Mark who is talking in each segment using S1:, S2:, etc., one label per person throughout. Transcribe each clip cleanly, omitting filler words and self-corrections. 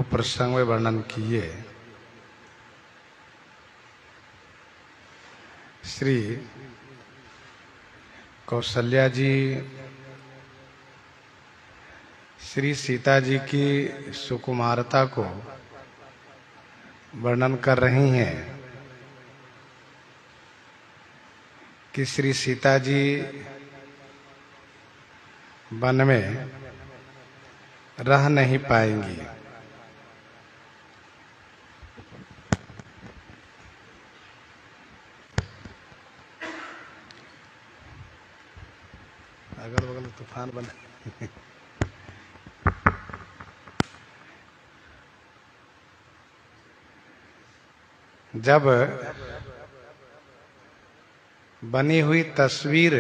S1: प्रसंग में वर्णन किए। श्री कौशल्या जी श्री सीता जी की सुकुमारता को वर्णन कर रही हैं कि श्री सीता जी वन में रह नहीं पाएंगी। अगल बगल तूफान बना। जब बनी हुई तस्वीर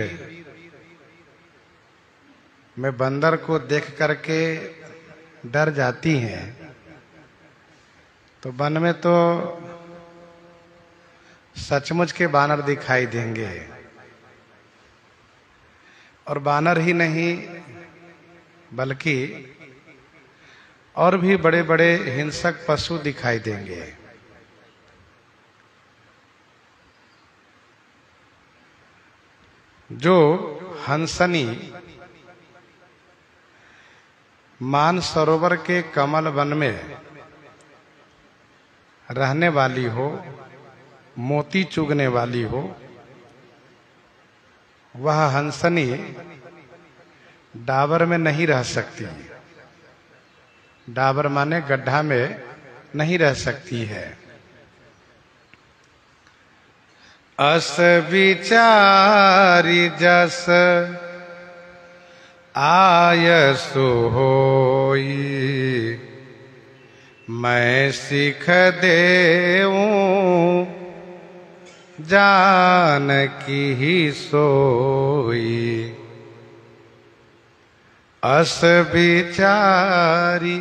S1: में बंदर को देख करके डर जाती हैं, तो वन में तो सचमुच के बानर दिखाई देंगे। और बानर ही नहीं बल्कि और भी बड़े बड़े हिंसक पशु दिखाई देंगे। जो हंसनी मानसरोवर के कमल वन में रहने वाली हो, मोती चुगने वाली हो, वह हंसनी डाबर में नहीं रह सकती। डाबर माने गड्ढा में नहीं रह सकती है। अस विचारी जस आयसु होई, मैं सिख देऊं जानकी ही सोई। अस विचारी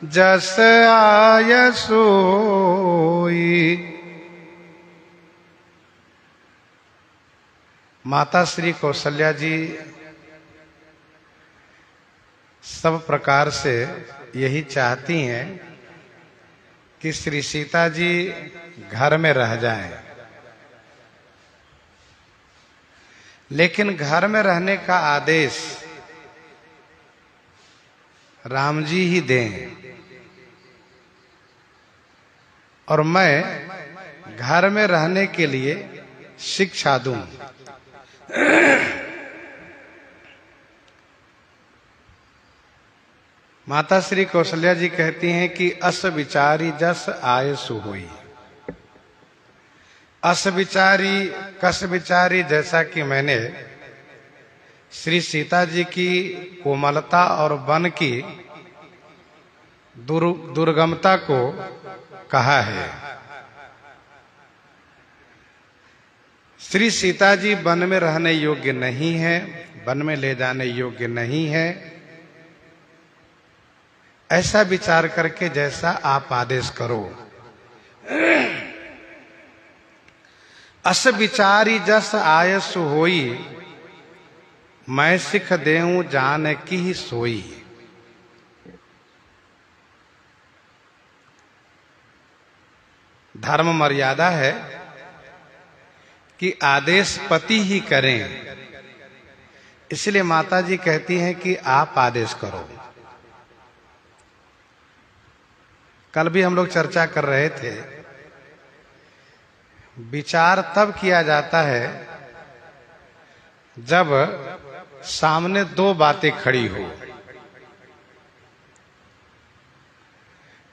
S1: जस आयसु होई। माता श्री कौशल्या जी सब प्रकार से यही चाहती हैं कि श्री सीता जी घर में रह जाएं, लेकिन घर में रहने का आदेश राम जी ही दें और मैं घर में रहने के लिए शिक्षा दूं। माता श्री कौशल्या जी कहती हैं कि अस विचारी जस आयसु होई। अस विचारी कस विचारी, जैसा कि मैंने श्री सीता जी की कोमलता और वन की दुर्गमता को कहा है। श्री सीता जी वन में रहने योग्य नहीं है, वन में ले जाने योग्य नहीं है, ऐसा विचार करके जैसा आप आदेश करो। अस विचारी जस आयसु होई, मैं सिख देऊं जानकी ही सोई। धर्म मर्यादा है कि आदेश पति ही करें, इसलिए माता जी कहती हैं कि आप आदेश करो। कल भी हम लोग चर्चा कर रहे थे, विचार तब किया जाता है जब सामने दो बातें खड़ी हो।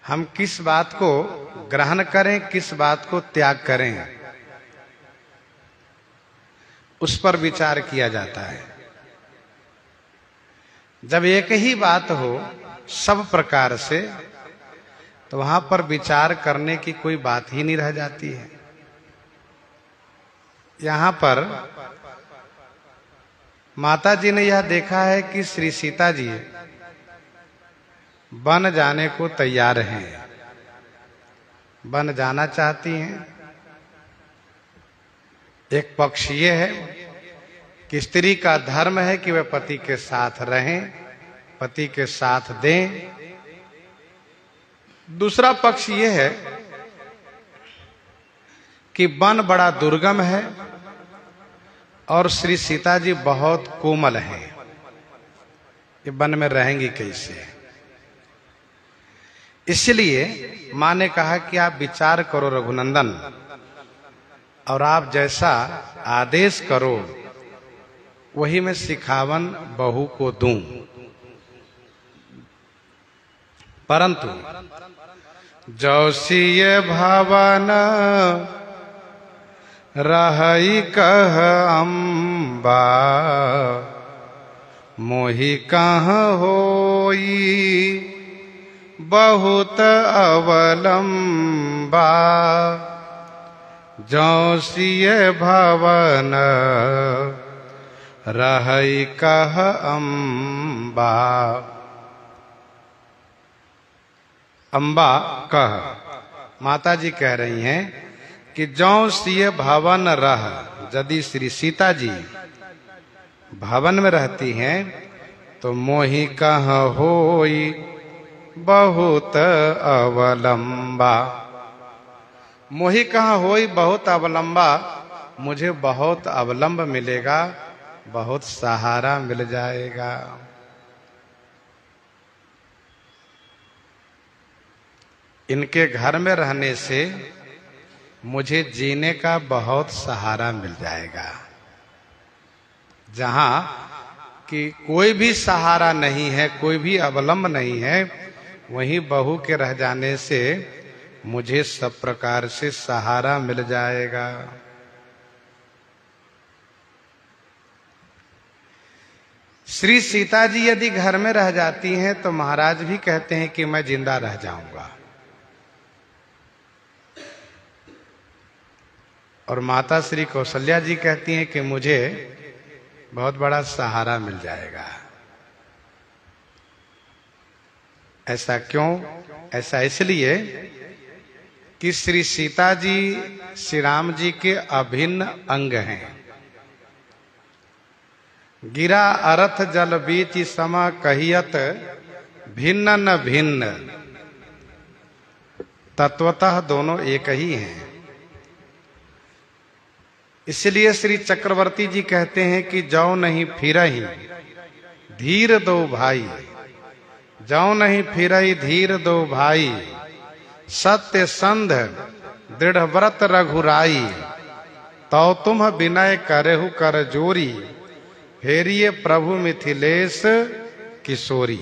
S1: हम किस बात को ग्रहण करें, किस बात को त्याग करें, उस पर विचार किया जाता है। जब एक ही बात हो सब प्रकार से, तो वहां पर विचार करने की कोई बात ही नहीं रह जाती है। यहां पर माता जी ने यह देखा है कि श्री सीता जी वन जाने को तैयार हैं, वन जाना चाहती हैं। एक पक्ष ये है कि स्त्री का धर्म है कि वह पति के साथ रहें, पति के साथ दें, दूसरा पक्ष ये है कि वन बड़ा दुर्गम है और श्री सीता जी बहुत कोमल हैं, ये वन में रहेंगी कैसे। इसलिए मां ने कहा कि आप विचार करो रघुनंदन, और आप जैसा आदेश करो वही मैं सिखावन बहू को दूं। परंतु जौसिय भवन रहई कह अम्बा, मोहि कहाँ होई बहुत अवलंबा। जौसिय भवन रहई कह अम्बा। अम्बा कह, माता जी कह रही हैं कि जौसिय भवन रह, यदि श्री सीता जी भवन में रहती हैं तो मोहि कहाँ होई बहुत अवलंबा। मोहि कहाँ होई बहुत अवलंबा, मुझे बहुत अवलंब मिलेगा, बहुत सहारा मिल जाएगा। इनके घर में रहने से मुझे जीने का बहुत सहारा मिल जाएगा। जहां कि कोई भी सहारा नहीं है, कोई भी अवलंब नहीं है, वहीं बहू के रह जाने से मुझे सब प्रकार से सहारा मिल जाएगा। श्री सीता जी यदि घर में रह जाती हैं तो महाराज भी कहते हैं कि मैं जिंदा रह जाऊंगा, और माता श्री कौशल्या जी कहती हैं कि मुझे बहुत बड़ा सहारा मिल जाएगा। ऐसा क्यों? ऐसा इसलिए कि श्री सीता जी श्री राम जी के अभिन्न अंग हैं। गिरा अरथ जल बीच सम कहियत, भिन्न न भिन्न, तत्वतः दोनों एक ही हैं। इसलिए श्री चक्रवर्ती जी कहते हैं कि जौ नहीं फिरही धीर दो भाई, जौ नहीं फिरही धीर दो भाई, सत्य संध दृढ़ व्रत रघुराई, तो तुम विनय करहु कर जोरी, फेरिए प्रभु मिथिलेश किशोरी।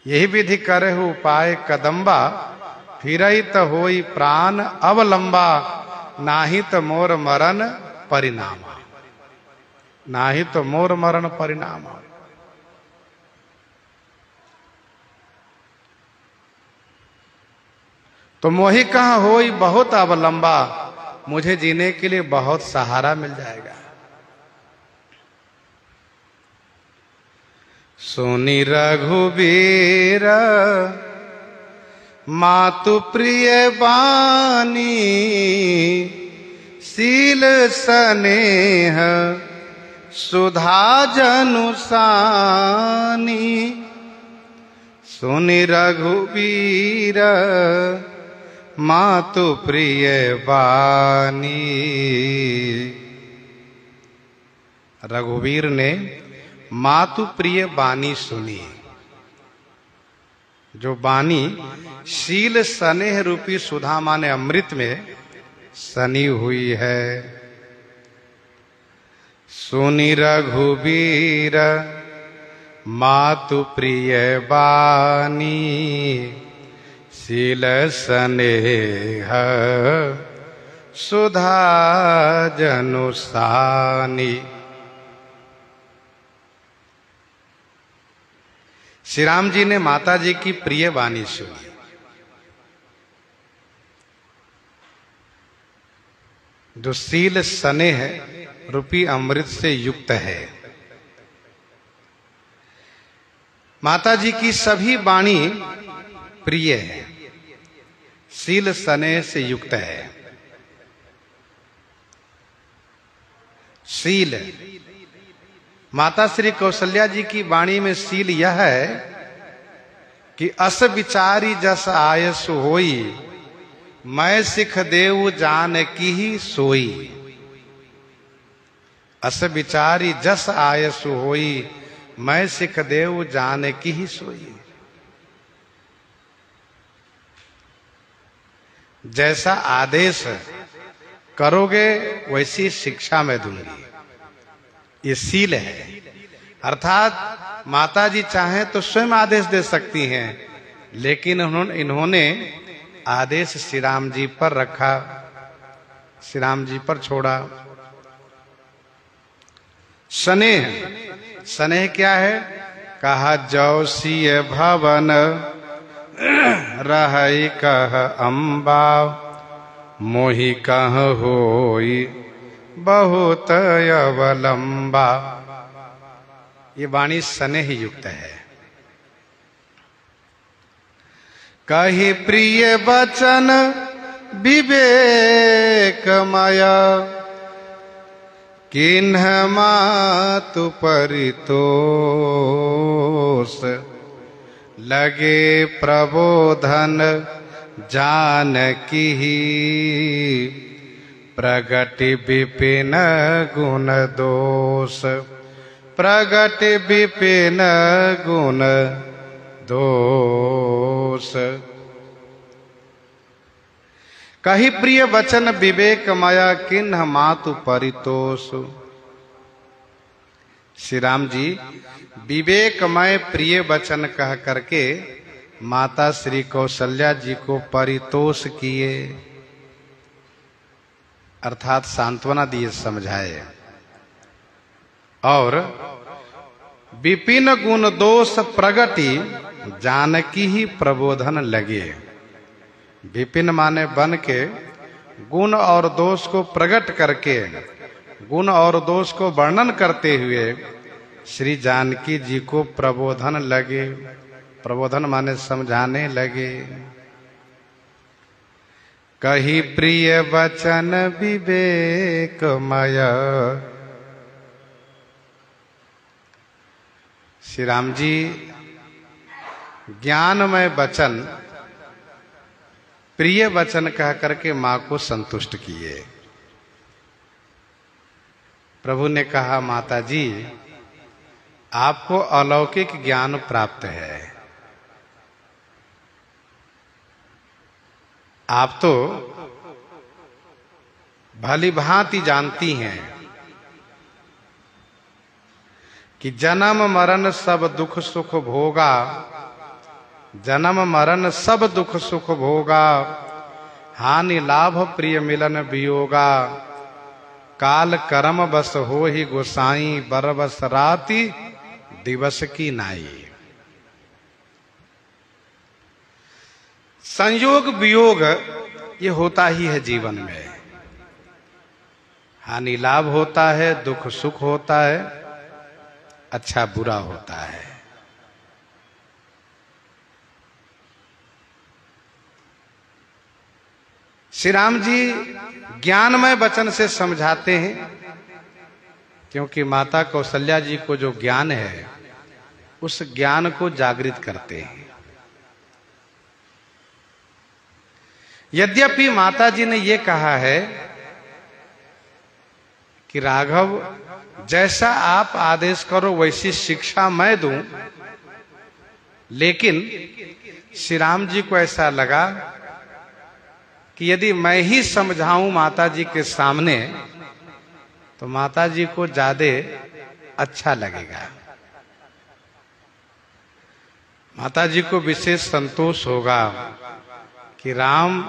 S1: यही विधि करहु उपाय कदम्बा, फिरई त होई प्राण अवलंबा, नाही तो मोर मरण परिणाम, नाही तो मोर मरण परिणाम। तो मोहि कहाँ होई बहुत अवलंबा, मुझे जीने के लिए बहुत सहारा मिल जाएगा। सुनि रघुबीर मातु प्रिय बानी, शील स्नेह सुधा जनुसानी। सुनि रघुबीर मातु प्रिय बानी। रघुवीर ने मातु प्रिय बानी सुनी, जो बानी शील स्नेह रूपी सुधा माने अमृत में सनी हुई है। सुनि रघुबीर मातु प्रिय बानी, शील स्नेह सुधा जनुसानी। श्री राम जी ने माता जी की प्रिय वाणी सुनी। जो शील स्नेह रूपी अमृत से युक्त है। माता जी की सभी वाणी प्रिय है, शील स्नेह से युक्त है। शील, माता श्री कौशल्या जी की वाणी में शील यह है कि अस विचारी जस आयस होई, मैं सिख देव जान की ही सोई। अस विचारी जस आयस होई, मैं सिख देव जान की ही सोई। जैसा आदेश करोगे वैसी शिक्षा मैं दूंगी, ये सील है। अर्थात माता जी चाहें तो स्वयं आदेश दे सकती हैं, लेकिन इन्होंने आदेश श्री राम जी पर रखा, श्री राम जी पर छोड़ा। स्नेह, स्नेह क्या है? कहा जो सिय भवन रहई कह अम्बा, मोहि कह होई बहुत अवलंबा। ये वाणी स्नेह युक्त है। कही प्रिय वचन विवेकमय, किन्ह मातु परितोष। लगे प्रबोधन जानकी, प्रगति विपिन गुण दोष। प्रगति विपिन गुण दोष। कही प्रिय वचन विवेकमय, किन्ह मातु परितोष। श्री राम जी विवेकमय प्रिय वचन कह करके माता श्री कौशल्या जी को परितोष किए, अर्थात सांत्वना दिए, समझाए। और विपिन गुण दोष प्रगति जानकी ही प्रबोधन लगे। विपिन माने बन के, गुण और दोष को प्रकट करके, गुण और दोष को वर्णन करते हुए श्री जानकी जी को प्रबोधन लगे। प्रबोधन माने समझाने लगे। कही प्रिय वचन विवेकमय। श्री राम जी ज्ञानमय वचन, प्रिय वचन कह करके मां को संतुष्ट किए। प्रभु ने कहा, माता जी आपको अलौकिक ज्ञान प्राप्त है। आप तो भली भांति जानती हैं कि जन्म मरण सब दुख सुख भोगा, जन्म मरण सब दुख सुख भोगा, हानि लाभ प्रिय मिलन वियोगा। काल कर्म बस हो ही गोसाई, बरबस राति दिवस की नाई। संयोग वियोग ये होता ही है जीवन में। हानि लाभ होता है, दुख सुख होता है, अच्छा बुरा होता है। श्री राम जी ज्ञानमय वचन से समझाते हैं, क्योंकि माता कौशल्या जी को जो ज्ञान है उस ज्ञान को जागृत करते हैं। यद्यपि माता जी ने यह कहा है कि राघव जैसा आप आदेश करो वैसी शिक्षा मैं दूं, लेकिन श्री राम जी को ऐसा लगा कि यदि मैं ही समझाऊं माता जी के सामने तो माता जी को ज्यादा अच्छा लगेगा, माता जी को विशेष संतोष होगा कि राम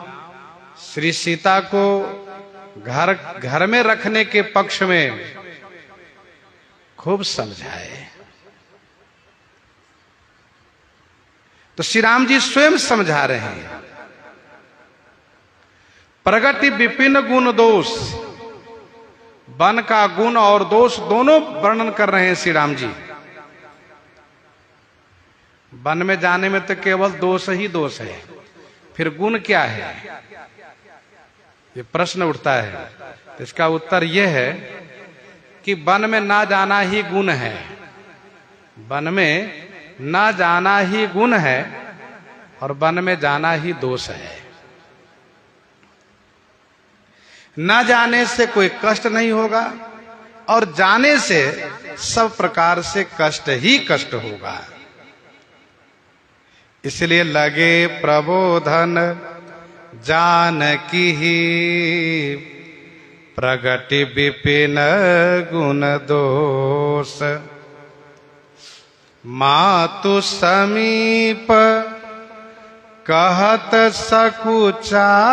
S1: श्री सीता को घर में रखने के पक्ष में खूब समझाए। तो श्री राम जी स्वयं समझा रहे हैं। प्रगति विपिन गुण दोष, वन का गुण और दोष दोनों वर्णन कर रहे हैं श्री राम जी। वन में जाने में तो केवल दोष ही दोष है, फिर गुण क्या है, ये प्रश्न उठता है। तो इसका उत्तर यह है कि वन में ना जाना ही गुण है, वन में ना जाना ही गुण है, और वन में जाना ही दोष है। न जाने से कोई कष्ट नहीं होगा और जाने से सब प्रकार से कष्ट ही कष्ट होगा। इसलिए लगे प्रबोधन जानकी ही प्रगति विपिन गुण दोष। मातु समीप कहत सकुचाही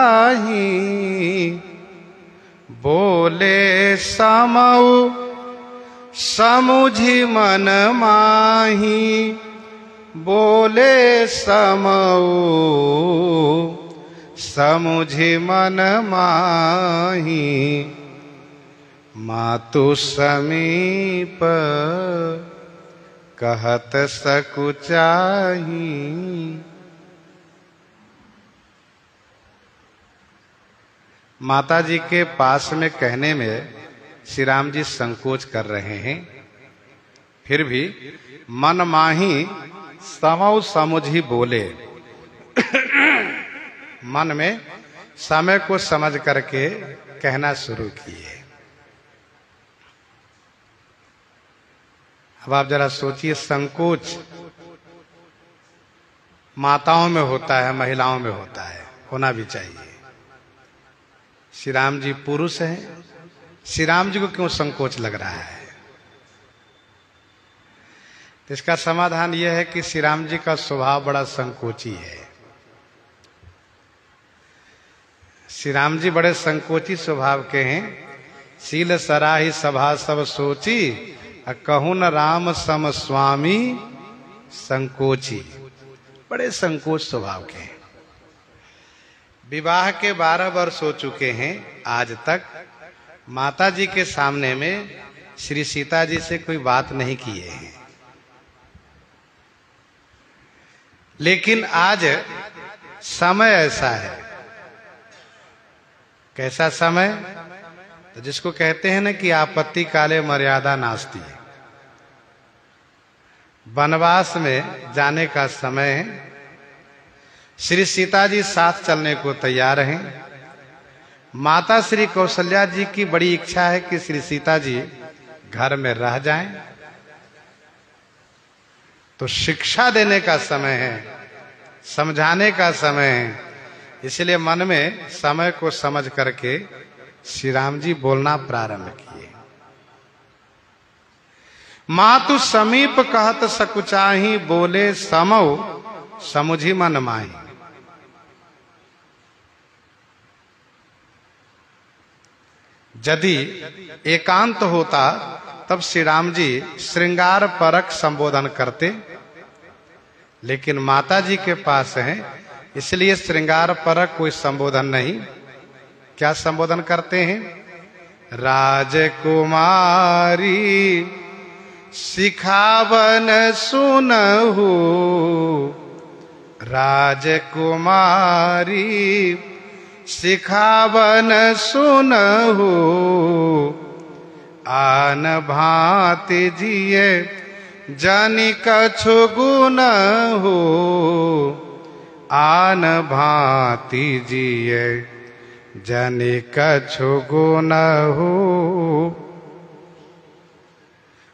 S1: बोले समऊ समुझी मन माही। बोले समऊ समुझी मन माही। मातु समीप कहत सकुचाही। माता जी के पास में कहने में श्री राम जी संकोच कर रहे हैं, फिर भी मन माही समौ समुझी बोले। मन में समय को समझ करके कहना शुरू किए। अब आप जरा सोचिए, संकोच माताओं में होता है, महिलाओं में होता है, होना भी चाहिए। श्री राम जी पुरुष हैं, श्री राम जी को क्यों संकोच लग रहा है? तो इसका समाधान यह है कि श्री राम जी का स्वभाव बड़ा संकोची है। श्री राम जी बड़े संकोची स्वभाव के हैं। शील सराही सभा सब सोची, कहूँ न राम सम स्वामी संकोची। बड़े संकोच स्वभाव के हैं। विवाह के 12 वर्ष हो चुके हैं, आज तक माता जी के सामने में श्री सीता जी से कोई बात नहीं किए हैं। लेकिन आज समय ऐसा है। कैसा समय? तो जिसको कहते हैं ना कि आपत्ति काले मर्यादा नास्ती। वनवास में जाने का समय है। श्री सीता जी साथ चलने को तैयार हैं। माता श्री कौशल्या जी की बड़ी इच्छा है कि श्री सीता जी घर में रह जाएं। तो शिक्षा देने का समय है, समझाने का समय है। इसलिए मन में समय को समझ करके श्री राम जी बोलना प्रारंभ किए। मातु समीप कहत सकुचाही बोले समौ समुझी मन माही। यदि एकांत होता तब श्री राम जी श्रृंगार परक संबोधन करते, लेकिन माता जी के पास हैं, इसलिए श्रृंगार परक कोई संबोधन नहीं। क्या संबोधन करते हैं? राजकुमारी सिखावन सुनहु, राजकुमारी सिखावन सुनहु, आन भांति जिए जनि कछु गुनहु, आन भांति जिए जनि कछु गुनहु।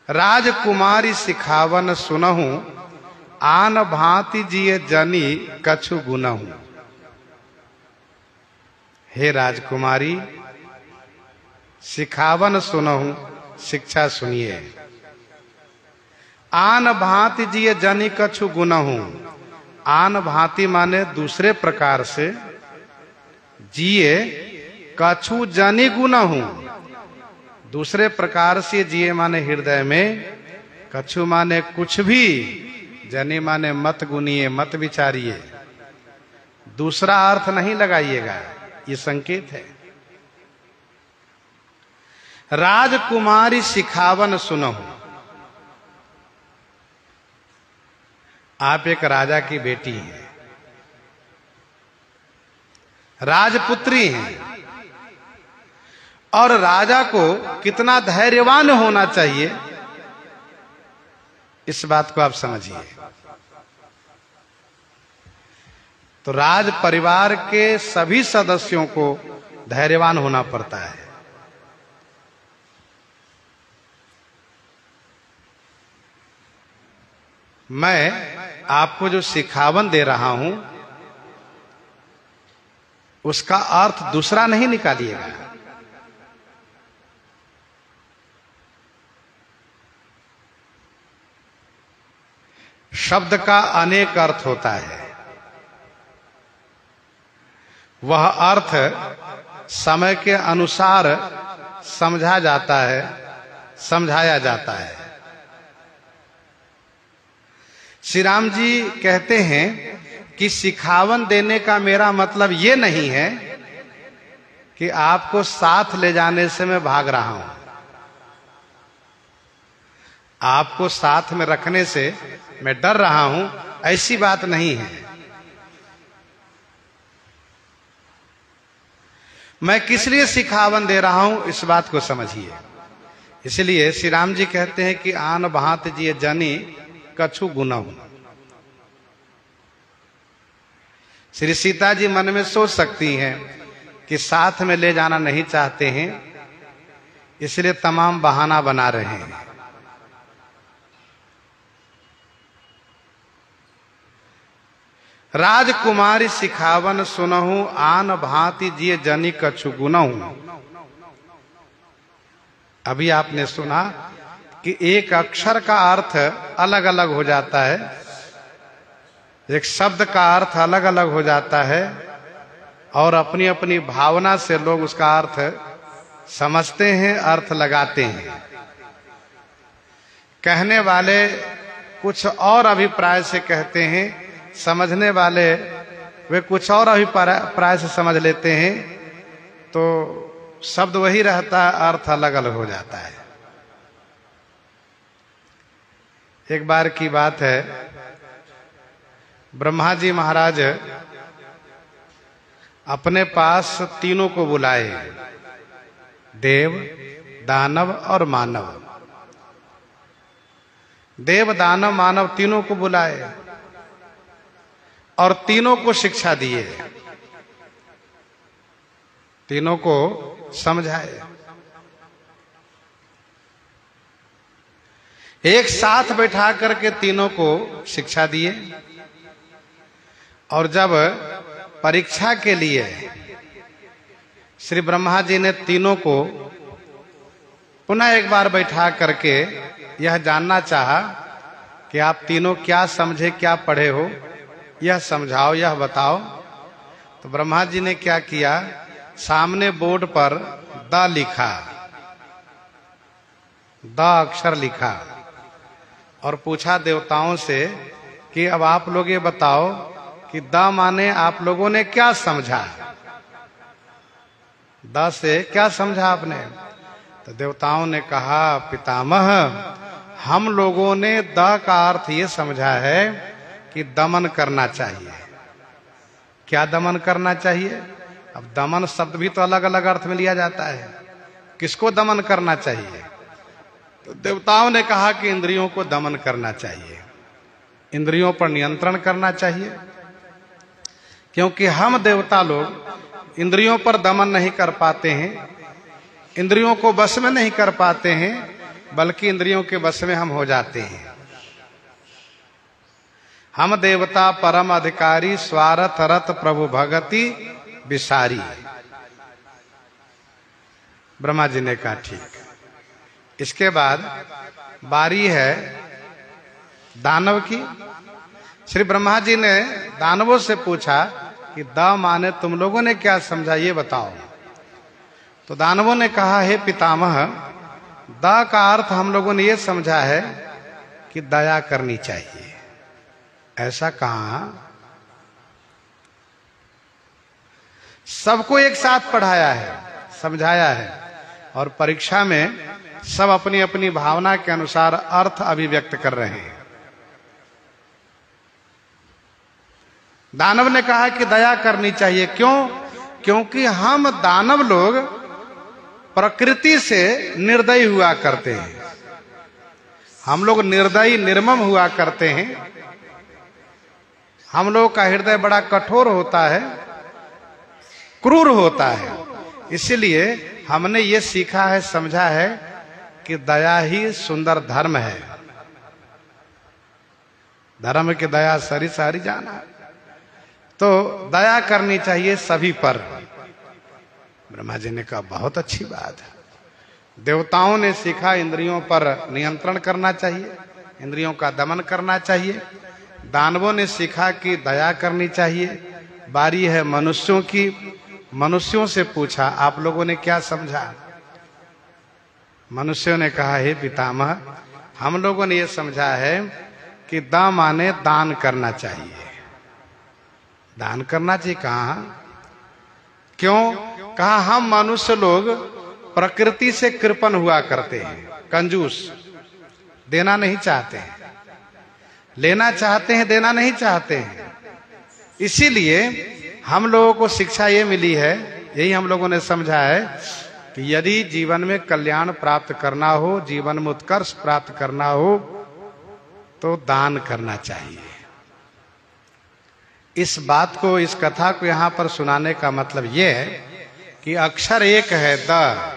S1: राजकुमारी सिखावन सुनहु, आन भांति जिए जनि कछु गुनहु। हे राजकुमारी, सिखावन सुनहु, शिक्षा सुनिए। आन भांति जिए जनि कछु गुनहु। आन भांति माने दूसरे प्रकार से, जिए कछु जनि गुनहु, दूसरे प्रकार से जिए माने हृदय में, कछु माने कुछ भी, जनि माने मत गुनिए, मत विचारिए। दूसरा अर्थ नहीं लगाइएगा, ये संकेत है। राजकुमारी सिखावन सुनहु। आप एक राजा की बेटी हैं, राजपुत्री हैं, और राजा को कितना धैर्यवान होना चाहिए, इस बात को आप समझिए। तो राज परिवार के सभी सदस्यों को धैर्यवान होना पड़ता है। मैं आपको जो सिखावन दे रहा हूं उसका अर्थ दूसरा नहीं निकालिएगा। शब्द का अनेक अर्थ होता है। वह अर्थ समय के अनुसार समझा जाता है, समझाया जाता है। श्री राम जी कहते हैं कि सिखावन देने का मेरा मतलब ये नहीं है कि आपको साथ ले जाने से मैं भाग रहा हूं, आपको साथ में रखने से मैं डर रहा हूं, ऐसी बात नहीं है। मैं किस लिए सिखावन दे रहा हूं इस बात को समझिए। इसलिए श्री राम जी कहते हैं कि आन भांत जिए जनी कछु गुनहु। श्री सीता जी मन में सोच सकती हैं कि साथ में ले जाना नहीं चाहते हैं, इसलिए तमाम बहाना बना रहे हैं। राजकुमारी सिखावन सुनहु आन भांति जिए जनी कछु गुनहु। अभी आपने सुना कि एक अक्षर का अर्थ अलग अलग हो जाता है, एक शब्द का अर्थ अलग अलग हो जाता है और अपनी अपनी भावना से लोग उसका अर्थ समझते हैं, अर्थ लगाते हैं। कहने वाले कुछ और अभिप्राय से कहते हैं, समझने वाले वे कुछ और अभिप्राय से समझ लेते हैं, तो शब्द वही रहता है, अर्थ अलग अलग हो जाता है। एक बार की बात है, ब्रह्मा जी महाराज अपने पास तीनों को बुलाए, देव, दानव और मानव। देव, दानव, मानव तीनों को बुलाए और तीनों को शिक्षा दिए, तीनों को समझाए। एक साथ बैठा करके तीनों को शिक्षा दिए और जब परीक्षा के लिए श्री ब्रह्मा जी ने तीनों को पुनः एक बार बैठा करके यह जानना चाहा कि आप तीनों क्या समझे, क्या पढ़े हो, यह समझाओ, यह बताओ। तो ब्रह्मा जी ने क्या किया, सामने बोर्ड पर द लिखा, द अक्षर लिखा और पूछा देवताओं से कि अब आप लोग ये बताओ कि द माने आप लोगों ने क्या समझा, द से क्या समझा आपने। तो देवताओं ने कहा, पितामह हम लोगों ने द का अर्थ ये समझा है कि दमन करना चाहिए। क्या दमन करना चाहिए? अब दमन शब्द भी तो अलग अलग अर्थ में लिया जाता है, किसको दमन करना चाहिए? तो देवताओं ने कहा कि इंद्रियों को दमन करना चाहिए, इंद्रियों पर नियंत्रण करना चाहिए, क्योंकि हम देवता लोग इंद्रियों पर दमन नहीं कर पाते हैं, इंद्रियों को बस में नहीं कर पाते हैं, बल्कि इंद्रियों के बस में हम हो जाते हैं। हम देवता परम अधिकारी, स्वार्थ रत प्रभु भगति विसारी। ब्रह्मा जी ने कहा ठीक। इसके बाद बारी है दानव की। श्री ब्रह्मा जी ने दानवों से पूछा कि द माने तुम लोगों ने क्या समझा, ये बताओ। तो दानवों ने कहा, हे पितामह, द का अर्थ हम लोगों ने ये समझा है कि दया करनी चाहिए। ऐसा कहा? सबको एक साथ पढ़ाया है, समझाया है और परीक्षा में सब अपनी अपनी भावना के अनुसार अर्थ अभिव्यक्त कर रहे हैं। दानव ने कहा कि दया करनी चाहिए। क्यों? क्योंकि हम दानव लोग प्रकृति से निर्दयी हुआ करते हैं, हम लोग निर्दयी निर्मम हुआ करते हैं। हम लोग का हृदय बड़ा कठोर होता है, क्रूर होता है। इसलिए हमने ये सीखा है, समझा है कि दया ही सुंदर धर्म है। धर्म की दया सरी सारी जाना। तो दया करनी चाहिए सभी पर। ब्रह्मा जी ने कहा बहुत अच्छी बात है। देवताओं ने सीखा इंद्रियों पर नियंत्रण करना चाहिए, इंद्रियों का दमन करना चाहिए। दानवों ने सीखा कि दया करनी चाहिए। बारी है मनुष्यों की। मनुष्यों से पूछा आप लोगों ने क्या समझा? मनुष्यों ने कहा हे पितामह, हम लोगों ने यह समझा है कि दा माने दान करना चाहिए। दान करना चाहिए। कहा क्यों? कहा हम मनुष्य लोग प्रकृति से कृपण हुआ करते हैं, कंजूस, देना नहीं चाहते हैं, लेना चाहते हैं, देना नहीं चाहते हैं। इसीलिए हम लोगों को शिक्षा ये मिली है, यही हम लोगों ने समझा है कि यदि जीवन में कल्याण प्राप्त करना हो, जीवन में उत्कर्ष प्राप्त करना हो, तो दान करना चाहिए। इस बात को, इस कथा को यहां पर सुनाने का मतलब यह है कि अक्षर एक है द,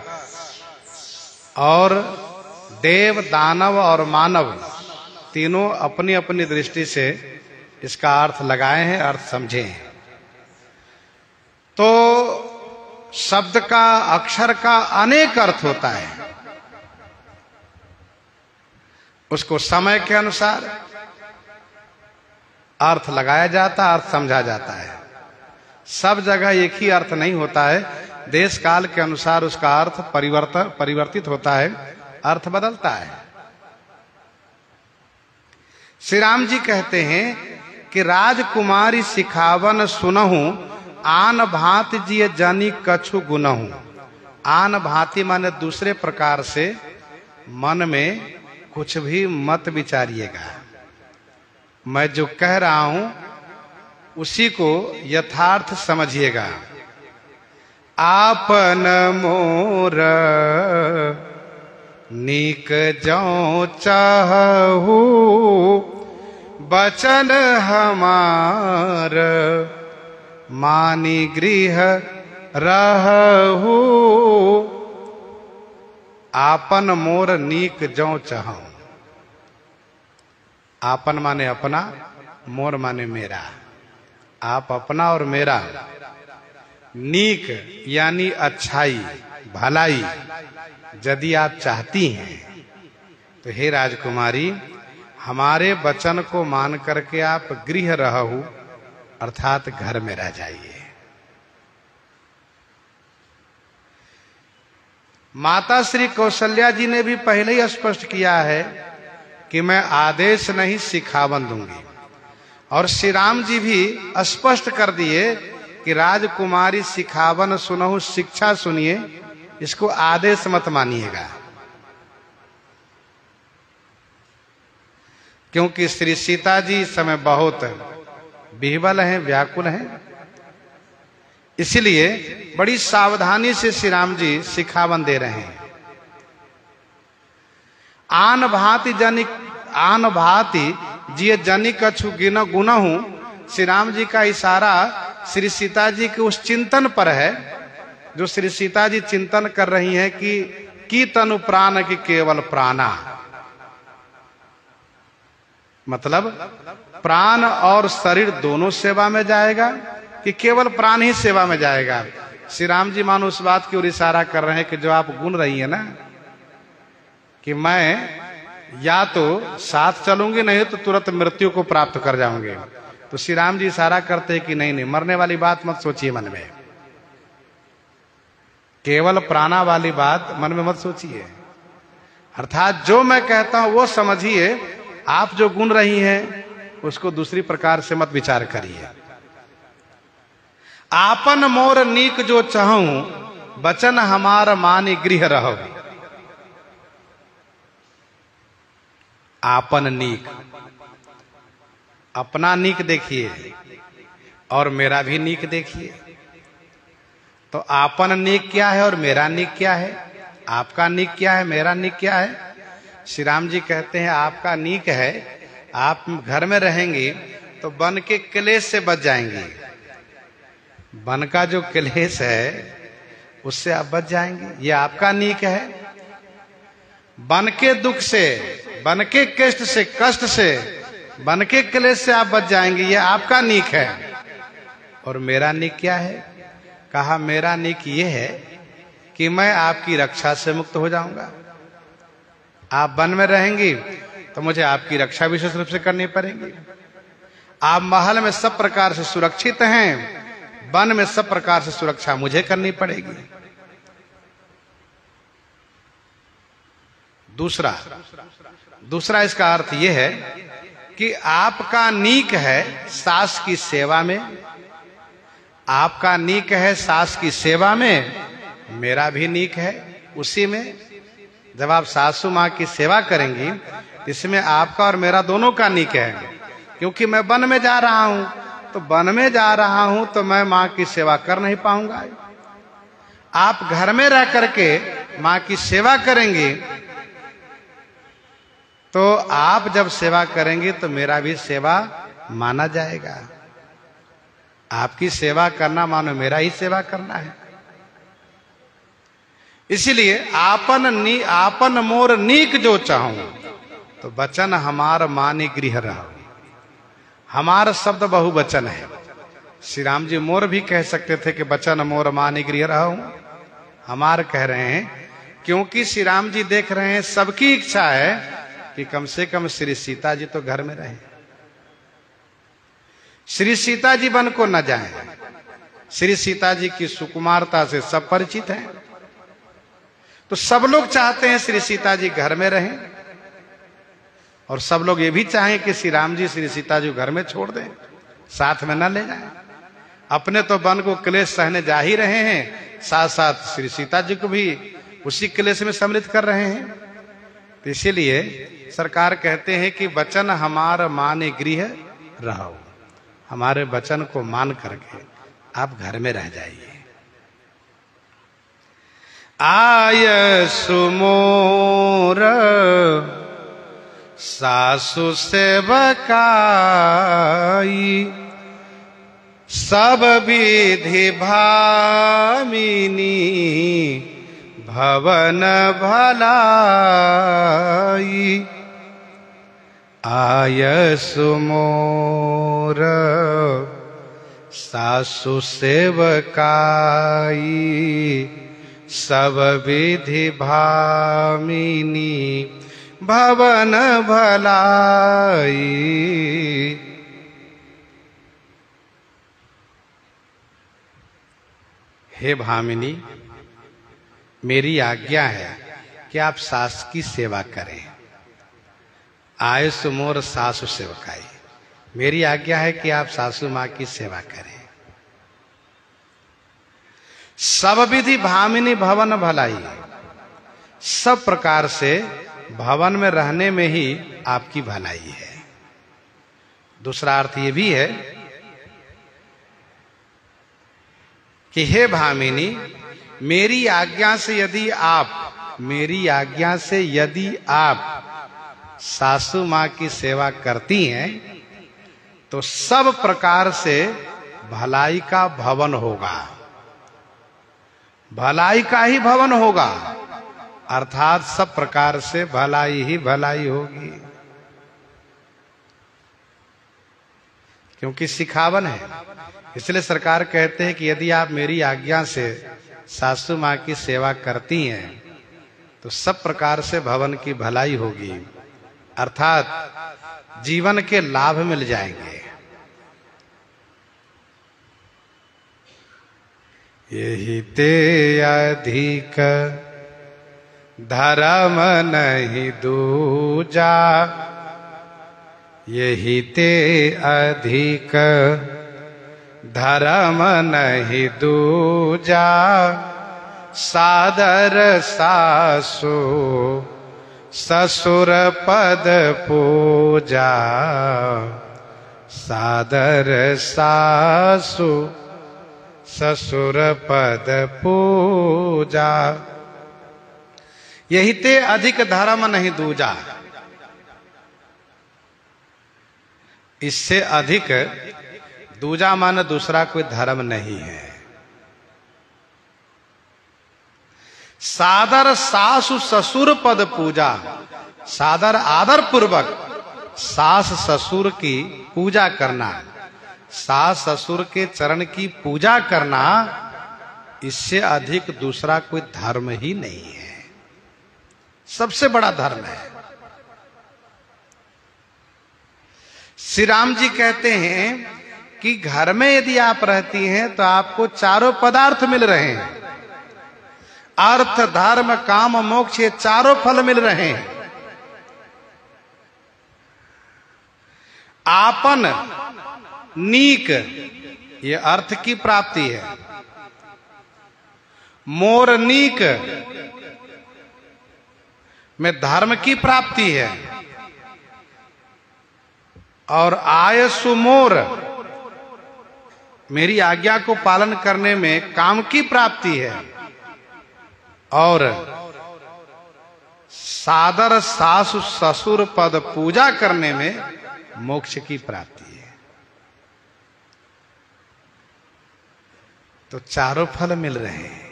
S1: और देव, दानव और मानव तीनों अपनी अपनी दृष्टि से इसका अर्थ लगाए हैं, अर्थ समझे हैं। तो शब्द का, अक्षर का अनेक अर्थ होता है। उसको समय के अनुसार अर्थ लगाया जाता है, अर्थ समझा जाता है। सब जगह एक ही अर्थ नहीं होता है। देश काल के अनुसार उसका अर्थ परिवर्तित होता है, अर्थ बदलता है। श्री राम जी कहते हैं कि राजकुमारी सिखावन सुनहु, आन भांति जिय जानी कछु गुनहु। आन भांति माने दूसरे प्रकार से मन में कुछ भी मत विचारिएगा। मैं जो कह रहा हूं उसी को यथार्थ समझिएगा। आपन मोर नीक जो चाहू, बचन हमार मानी गृह रहू। आपन मोर नीक जो चाहूं। आपन माने अपना, मोर माने मेरा। आप अपना और मेरा। नीक यानी अच्छाई, भलाई यदि आप चाहती हैं तो हे राजकुमारी, हमारे वचन को मान करके आप गृह रहू, अर्थात घर में रह जाइए। माता श्री कौशल्या जी ने भी पहले ही स्पष्ट किया है कि मैं आदेश नहीं सिखावन दूंगी। और श्री राम जी भी स्पष्ट कर दिए कि राजकुमारी सिखावन सुनहु, शिक्षा सुनिए, इसको आदेश मत मानिएगा। क्योंकि श्री सीता जी इस समय बहुत विह्वल हैं, व्याकुल हैं। इसलिए बड़ी सावधानी से श्री राम जी सिखावन दे रहे हैं। आन भांति जिय जनि कछु गुनहु। श्री राम जी का इशारा श्री सीता जी के उस चिंतन पर है जो श्री सीता जी चिंतन कर रही हैं कि की तनु प्राण की केवल प्राणा। मतलब प्राण और शरीर दोनों सेवा में जाएगा कि केवल प्राण ही सेवा में जाएगा। श्री राम जी मानो उस बात की ओर इशारा कर रहे हैं कि जो आप गुण रही है ना कि मैं या तो साथ चलूंगी, नहीं तो तुरंत मृत्यु को प्राप्त कर जाऊंगे। तो श्री राम जी इशारा करते हैं कि नहीं नहीं, मरने वाली बात मत सोचिए मन में, केवल प्राणा वाली बात मन में मत सोचिए। अर्थात जो मैं कहता हूं वो समझिए, आप जो गुण रही हैं उसको दूसरी प्रकार से मत विचार करिए। आपन मोर नीक जो चाहूं, बचन हमार मानी गृह रहो। आपन नीक, अपना नीक देखिए और मेरा भी नीक देखिए। तो आपन नीक क्या है और मेरा नीक क्या है? आपका नीक क्या है, मेरा नीक क्या है? श्री राम जी कहते हैं आपका नीक है, आप घर में रहेंगे तो वन के क्लेश से बच जाएंगी। वन का जो क्लेश है उससे आप बच जाएंगे, ये आपका नीक है। वन के दुख से, वन के कष्ट से, वन के क्लेश से आप बच जाएंगे, ये आपका नीक है। और मेरा नीक क्या है? कहा मेरा नीक ये है कि मैं आपकी रक्षा से मुक्त हो जाऊंगा। आप वन में रहेंगी तो मुझे आपकी रक्षा विशेष रूप से करनी पड़ेगी। आप महल में सब प्रकार से सुरक्षित हैं, वन में सब प्रकार से सुरक्षा मुझे करनी पड़ेगी। दूसरा इसका अर्थ यह है कि आपका नीक है सास की सेवा में, आपका नीक है सास की सेवा में, मेरा भी नीक है उसी में। जब आप सासू माँ की सेवा करेंगी इसमें आपका और मेरा दोनों का नीक है। क्योंकि मैं वन में जा रहा हूं, तो वन में जा रहा हूं तो मैं माँ की सेवा कर नहीं पाऊंगा। आप घर में रह करके माँ की सेवा करेंगे तो आप जब सेवा करेंगे तो मेरा भी सेवा माना जाएगा। आपकी सेवा करना मानो मेरा ही सेवा करना है। इसीलिए आपन मोर नीक जो चाहूं, तो वचन हमार मानी गृह रहो। हमारा शब्द बहुवचन है। श्री राम जी मोर भी कह सकते थे कि वचन मोर मानी गृह रहो, हमार कह रहे हैं क्योंकि श्री राम जी देख रहे हैं सबकी इच्छा है कि कम से कम श्री सीता जी तो घर में रहें, श्री सीता जी वन को न जाएं। श्री सीता जी की सुकुमारता से सब परिचित हैं, तो सब लोग चाहते हैं श्री सीता जी घर में रहें, और सब लोग ये भी चाहें कि श्री राम जी श्री सीता जी घर में छोड़ दें, साथ में न ले जाएं। अपने तो वन को क्लेश सहने जा ही रहे हैं, साथ साथ श्री सीता जी को भी उसी क्लेश में सम्मिलित कर रहे हैं। तो इसीलिए सरकार कहते हैं कि वचन हमार माने गृह रहो, हमारे वचन को मान करके आप घर में रह जाइए। आय सुमोर सासु सेवकाई, सब विधि भामिनी भवन भलाई। आय सुमोर सासु सेवकाई, सब विधि भामिनी भवन भलाई। हे भामिनी, मेरी आज्ञा है कि आप सास की सेवा करें। आय सुमोर सासु सेवकाई, मेरी आज्ञा है कि आप सासू माँ की सेवा करें। सब विधि भामिनी भवन भलाई, सब प्रकार से भवन में रहने में ही आपकी भलाई है। दूसरा अर्थ ये भी है कि हे भामिनी, मेरी आज्ञा से यदि आप सासू माँ की सेवा करती हैं तो सब प्रकार से भलाई का भवन होगा, भलाई का ही भवन होगा, अर्थात सब प्रकार से भलाई ही भलाई होगी। क्योंकि सिखावन है, इसलिए सरकार कहते हैं कि यदि आप मेरी आज्ञा से सासू माँ की सेवा करती हैं तो सब प्रकार से भवन की भलाई होगी, अर्थात जीवन के लाभ मिल जाएंगे। यही ते अधिक धर्म नहीं दूजा, यही ते अधिक धर्म नहीं दूजा, सादर सासु ससुर पद पूजा, सादर सासु ससुर पद पूजा। यही ते अधिक धर्म नहीं दूजा, इससे अधिक दूजा माने दूसरा कोई धर्म नहीं है। सादर सासु ससुर पद पूजा, सादर आदर पूर्वक सास ससुर की पूजा करना, सास ससुर के चरण की पूजा करना, इससे अधिक दूसरा कोई धर्म ही नहीं है। सबसे बड़ा धर्म है। श्री राम जी कहते हैं कि घर में यदि आप रहती हैं तो आपको चारों पदार्थ मिल रहे हैं, अर्थ धर्म काम मोक्ष, ये चारों फल मिल रहे हैं। आपन नीक ये अर्थ की प्राप्ति है, मोर नीक में धर्म की प्राप्ति है, और आयसु मोर मेरी आज्ञा को पालन करने में काम की प्राप्ति है, और सादर सासु ससुर पद पूजा करने में मोक्ष की प्राप्ति है। तो चारों फल मिल रहे हैं।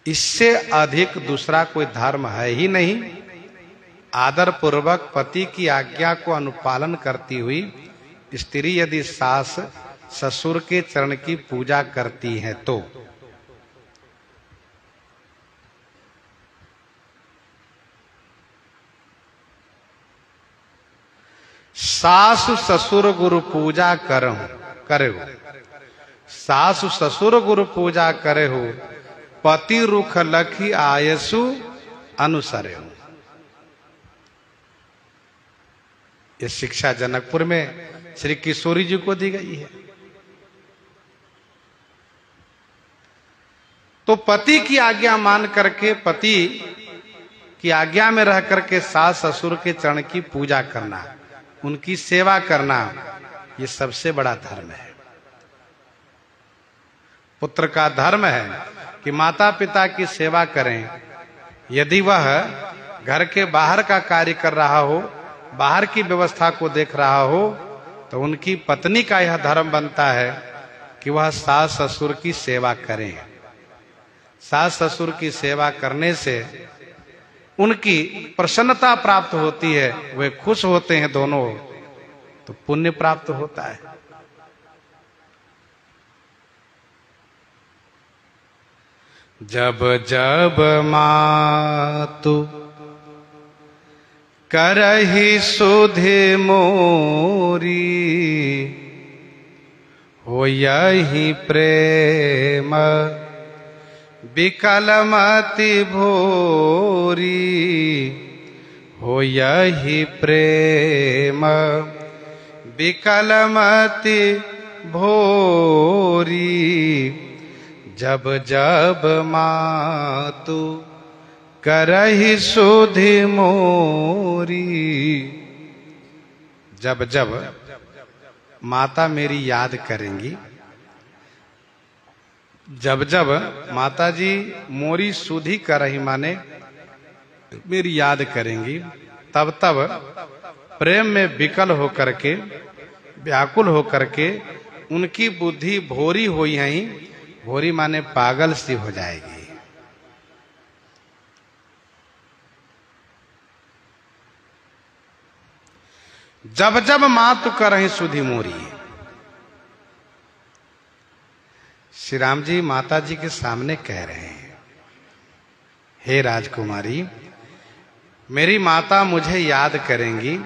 S1: इससे अधिक दूसरा कोई धर्म है ही नहीं। आदर पूर्वक पति की आज्ञा को अनुपालन करती हुई स्त्री यदि सास ससुर के चरण की पूजा करती है तो सासु ससुर गुरु पूजा करे हो, सासु ससुर गुरु पूजा करे हो, पति रुख लखी आयसु अनुसरे हो। ये शिक्षा जनकपुर में श्री किशोरी जी को दी गई है। तो पति की आज्ञा मान करके, पति की आज्ञा में रह करके सास ससुर के चरण की पूजा करना, उनकी सेवा करना, ये सबसे बड़ा धर्म है। पुत्र का धर्म है कि माता पिता की सेवा करें। यदि वह घर के बाहर का कार्य कर रहा हो, बाहर की व्यवस्था को देख रहा हो, तो उनकी पत्नी का यह धर्म बनता है कि वह सास ससुर की सेवा करें। सास ससुर की सेवा करने से उनकी प्रसन्नता प्राप्त होती है, वे खुश होते हैं दोनों, तो पुण्य प्राप्त होता है। जब जब मातु करहि सुधि मोरी, हो यही प्रेम विकलमति भोरी, हो यही प्रेम विकलमति भोरी। जब जब मातु करहि सुधि मोरी, जब जब माता मेरी याद करेंगी, जब जब माता जी मोरी सुधि करही माने मेरी याद करेंगी, तब तब प्रेम में विकल होकर के, व्याकुल होकर के उनकी बुद्धि भोरी हुई है। भोरी माने पागल सी हो जाएगी। जब जब मातु करहि सुधि मोरी। श्री राम जी माता जी के सामने कह रहे हैं, हे राजकुमारी, मेरी माता मुझे याद करेंगी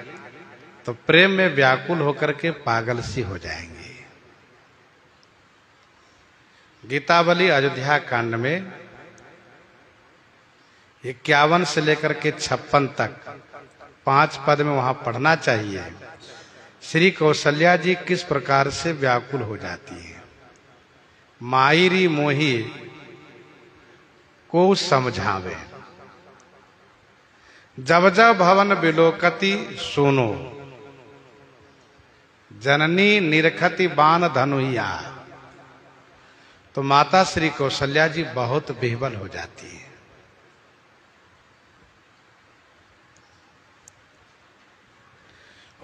S1: तो प्रेम में व्याकुल होकर के पागल सी हो जाएंगी। गीतावली अयोध्या कांड में 51 से लेकर के 56 तक 5 पद में वहां पढ़ना चाहिए। श्री कौशल्या जी किस प्रकार से व्याकुल हो जाती है। मायरी मोही को समझावे, जब जब भवन बिलोकति सुनो, जननी निरखति बाण धनुया। तो माता श्री कौशल्या जी बहुत बेहबल हो जाती है।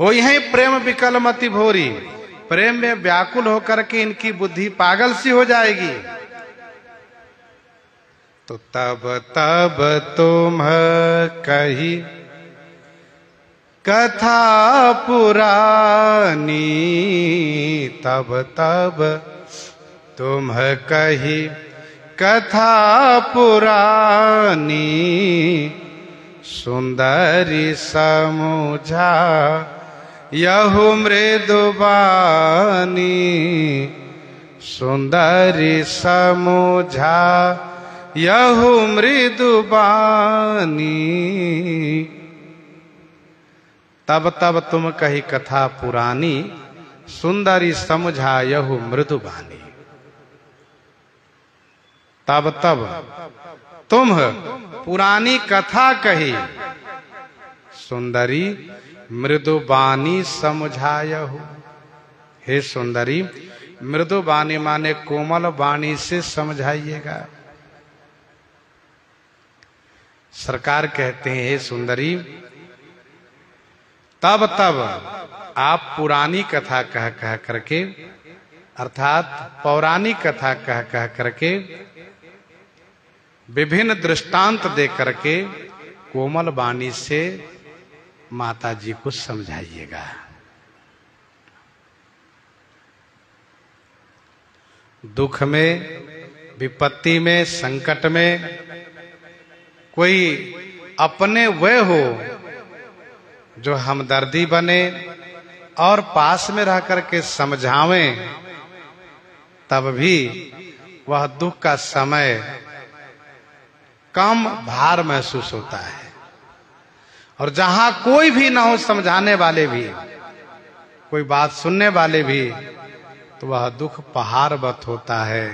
S1: हो यही प्रेम विकल मति भोरी, प्रेम में व्याकुल होकर के इनकी बुद्धि पागल सी हो जाएगी। तो तब तब तुम कही कथा पुरानी, तब तब तुम कही कथा पुरानी, सुंदरी समुझा यहु मृदुबानी, सुंदरी समुझा यहु मृदुबानी। तब तब तुम कही कथा पुरानी, सुंदरी समझा यहु मृदुबानी। तब तब तुम पुरानी कथा कही, सुंदरी मृदुबानी समझायहु। हे सुंदरी, मृदुबानी माने कोमल वाणी से समझाइएगा। सरकार कहते हैं, हे सुंदरी, तब तब आप पुरानी कथा कह कह करके, अर्थात पौराणिक कथा कह कह करके, विभिन्न दृष्टांत दे करके कोमल वाणी से माता जी को समझाइएगा। दुख में, विपत्ति में, संकट में कोई अपने वह हो जो हमदर्दी बने और पास में रह करके समझावें, तब भी वह दुख का समय कम भार महसूस होता है। और जहां कोई भी ना हो समझाने वाले भी, कोई बात सुनने वाले भी, तो वह दुख पहाड़वत होता है,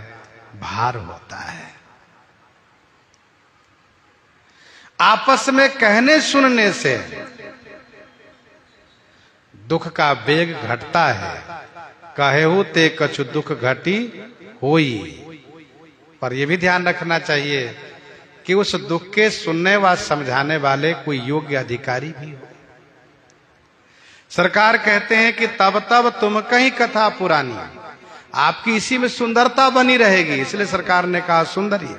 S1: भार होता है। आपस में कहने सुनने से दुख का वेग घटता है। कहेहु ते कछु दुख घटी होई। पर यह भी ध्यान रखना चाहिए कि उस दुख के सुनने व समझाने वाले कोई योग्य अधिकारी भी हो। सरकार कहते हैं कि तब तब तुम कहीं कथा पुरानी, आपकी इसी में सुंदरता बनी रहेगी, इसलिए सरकार ने कहा सुंदरी।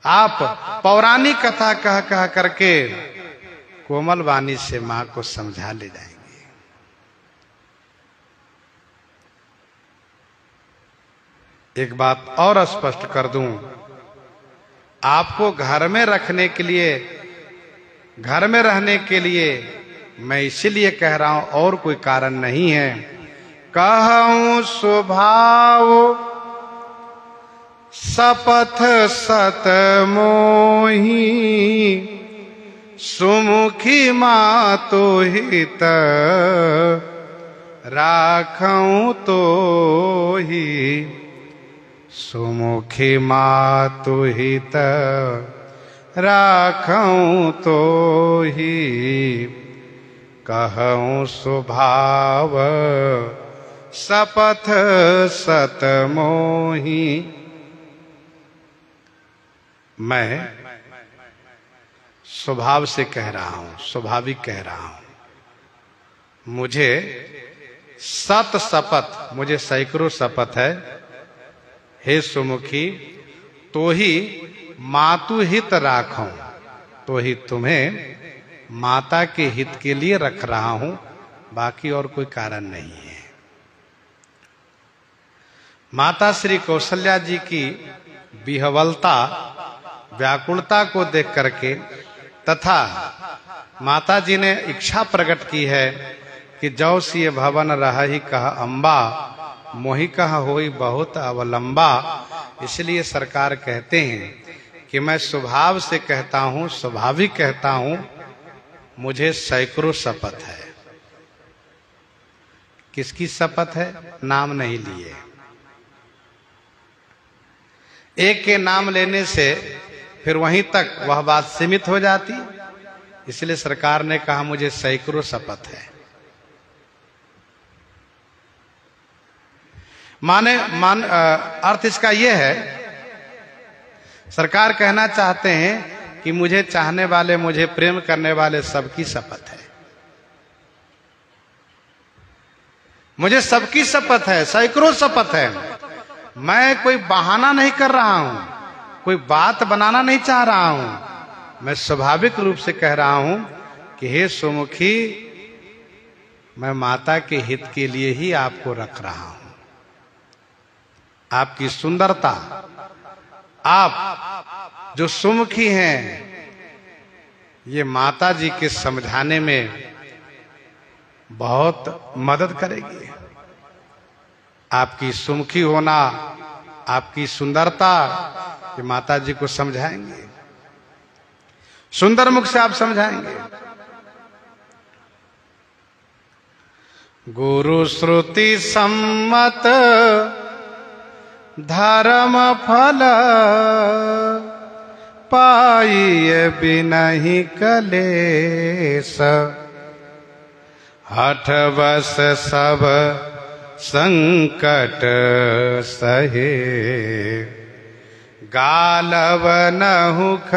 S1: आप पौराणिक कथा कह कह करके कोमल वाणी से मां को समझा ले जाएंगे। एक बात और स्पष्ट कर दूं, आपको घर में रखने के लिए, घर में रहने के लिए मैं इसीलिए कह रहा हूं, और कोई कारण नहीं है। कहूं स्वभाव सपथ सत मोही, सुमुखी मातो हित राखूं तो ही, सुमुखी मातु हित राखूं तो ही। कहूं स्वभाव सपथ सत मोही। मैं स्वभाव से कह रहा हूं, स्वाभाविक कह रहा हूं। मुझे सत शपथ, मुझे सैकड़ों शपथ है, हे सुमुखी, तो ही मातु हित राखूं, तो ही तुम्हें माता के हित के लिए रख रहा हूं, बाकी और कोई कारण नहीं है। माता श्री कौशल्या जी की विह्वलता, व्याकुलता को देख करके तथा माता जी ने इच्छा प्रकट की है कि जौ सिय भवन रही कह अम्बा, मोहि कह होई बहुत अवलंबा। इसलिए सरकार कहते हैं कि मैं स्वभाव से कहता हूं, स्वाभाविक कहता हूं, मुझे सैकड़ों शपथ है। किसकी शपथ है? नाम नहीं लिए। एक के नाम लेने से फिर वहीं तक वह बात सीमित हो जाती, इसलिए सरकार ने कहा मुझे सैकड़ों शपथ है। अर्थ इसका यह है, सरकार कहना चाहते हैं कि मुझे चाहने वाले, मुझे प्रेम करने वाले सबकी शपथ है। मुझे सबकी शपथ है, सैकड़ों शपथ है। मैं कोई बहाना नहीं कर रहा हूं, कोई बात बनाना नहीं चाह रहा हूं। मैं स्वाभाविक रूप से कह रहा हूं कि हे सुमुखी, मैं माता के हित के लिए ही आपको रख रहा हूं। आपकी सुंदरता, आप जो सुमुखी हैं, ये माता जी के समझाने में बहुत मदद करेगी। आपकी सुमुखी होना, आपकी सुंदरता, ये माता जी को समझाएंगे, सुंदर मुख से आप समझाएंगे। गुरु श्रुति सम्मत धर्म फल पाइए बिनहि कलेश। हठ बस सब संकट सहे, गालव नहुख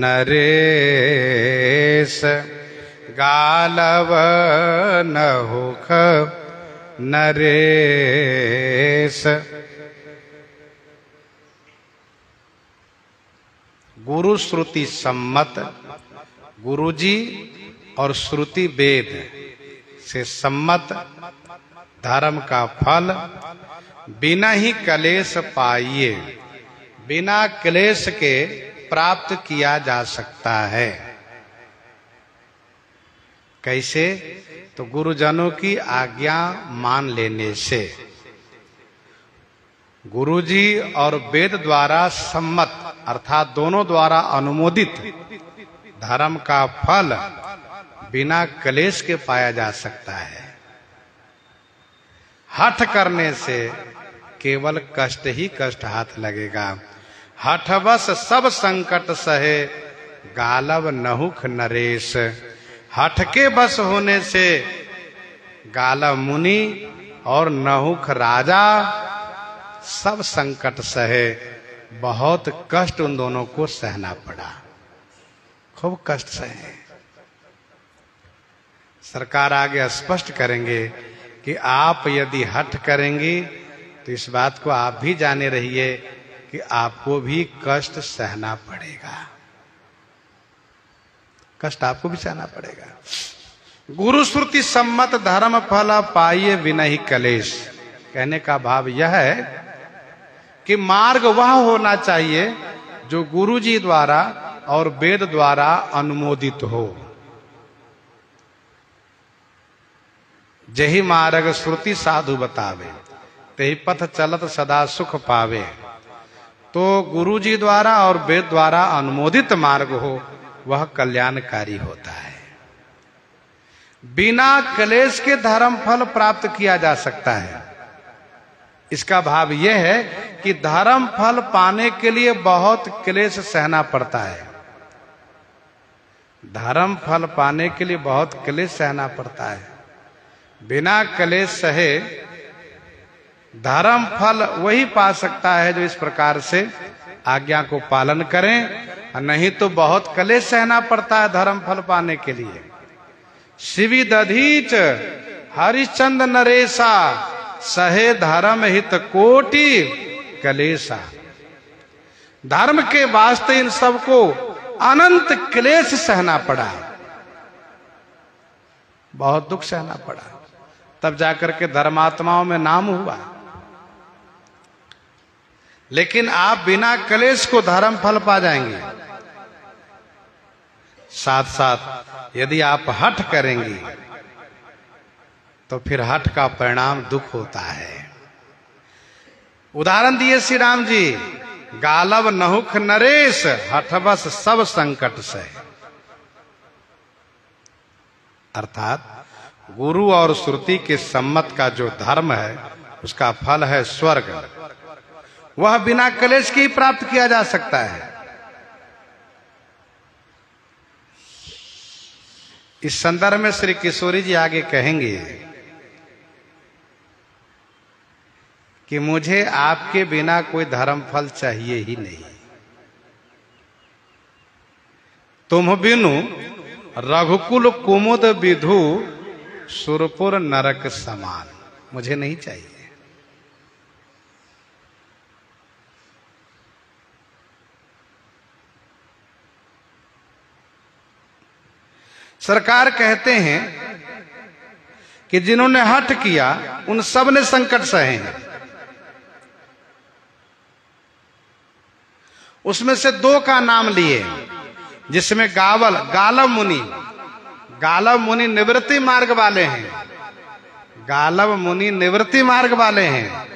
S1: नरेश। गालव नहुख नरेश। गुरु श्रुति सम्मत, गुरुजी और श्रुति वेद से सम्मत धर्म का फल बिना ही क्लेश पाइए, बिना क्लेश के प्राप्त किया जा सकता है। कैसे? तो गुरुजनों की आज्ञा मान लेने से। गुरुजी और वेद द्वारा सम्मत अर्थात दोनों द्वारा अनुमोदित धर्म का फल बिना क्लेश के पाया जा सकता है। हठ करने से केवल कष्ट ही कष्ट हाथ लगेगा। हठवश सब संकट सहे, गालव नहुख नरेश। हठ के बस होने से गालव मुनि और नहुख राजा सब संकट सहे। बहुत कष्ट उन दोनों को सहना पड़ा, खूब कष्ट सहे। सरकार आगे स्पष्ट करेंगे कि आप यदि हठ करेंगी तो इस बात को आप भी जाने रहिए कि आपको भी कष्ट सहना पड़ेगा, कष्ट आपको भी सहना पड़ेगा। गुरु श्रुति सम्मत धर्म फल पाइए बिनहि कलेश। कहने का भाव यह है कि मार्ग वह होना चाहिए जो गुरु जी द्वारा और वेद द्वारा अनुमोदित हो। जही मार्ग श्रुति साधु बतावे, तेहि पथ चलत सदा सुख पावे। तो गुरु जी द्वारा और वेद द्वारा अनुमोदित मार्ग हो, वह कल्याणकारी होता है। बिना क्लेश के धर्म फल प्राप्त किया जा सकता है। इसका भाव यह है कि धर्म फल पाने के लिए बहुत क्लेश सहना पड़ता है। धर्म फल पाने के लिए बहुत क्लेश सहना पड़ता है। बिना क्लेश सहे धर्म फल वही पा सकता है जो इस प्रकार से आज्ञा को पालन करें, नहीं तो बहुत क्लेश सहना पड़ता है धर्म फल पाने के लिए। शिवी दधीच हरिश्चंद्र नरेशा, सहे धर्म हित कोटि क्लेशा। धर्म के वास्ते इन सबको अनंत क्लेश सहना पड़ा, बहुत दुख सहना पड़ा, तब जाकर के धर्मात्माओं में नाम हुआ। लेकिन आप बिना क्लेश को धर्म फल पा जाएंगे। साथ साथ यदि आप हठ करेंगी तो फिर हठ का परिणाम दुख होता है। उदाहरण दिए श्री राम जी, गालव नहुख नरेश, हठवश सब संकट से। अर्थात गुरु और श्रुति के सम्मत का जो धर्म है उसका फल है स्वर्ग। वह बिना क्लेश के ही प्राप्त किया जा सकता है। इस संदर्भ में श्री किशोरी जी आगे कहेंगे कि मुझे आपके बिना कोई धर्म फल चाहिए ही नहीं। तुम बिनु रघुकुल कुमुद विधु सुरपुर नरक समान, मुझे नहीं चाहिए। सरकार कहते हैं कि जिन्होंने हठ किया उन सब ने संकट सहे हैं। उसमें से दो का नाम लिए, जिसमें गालव मुनि निवृत्ति मार्ग वाले हैं। गालव मुनि निवृत्ति मार्ग वाले हैं,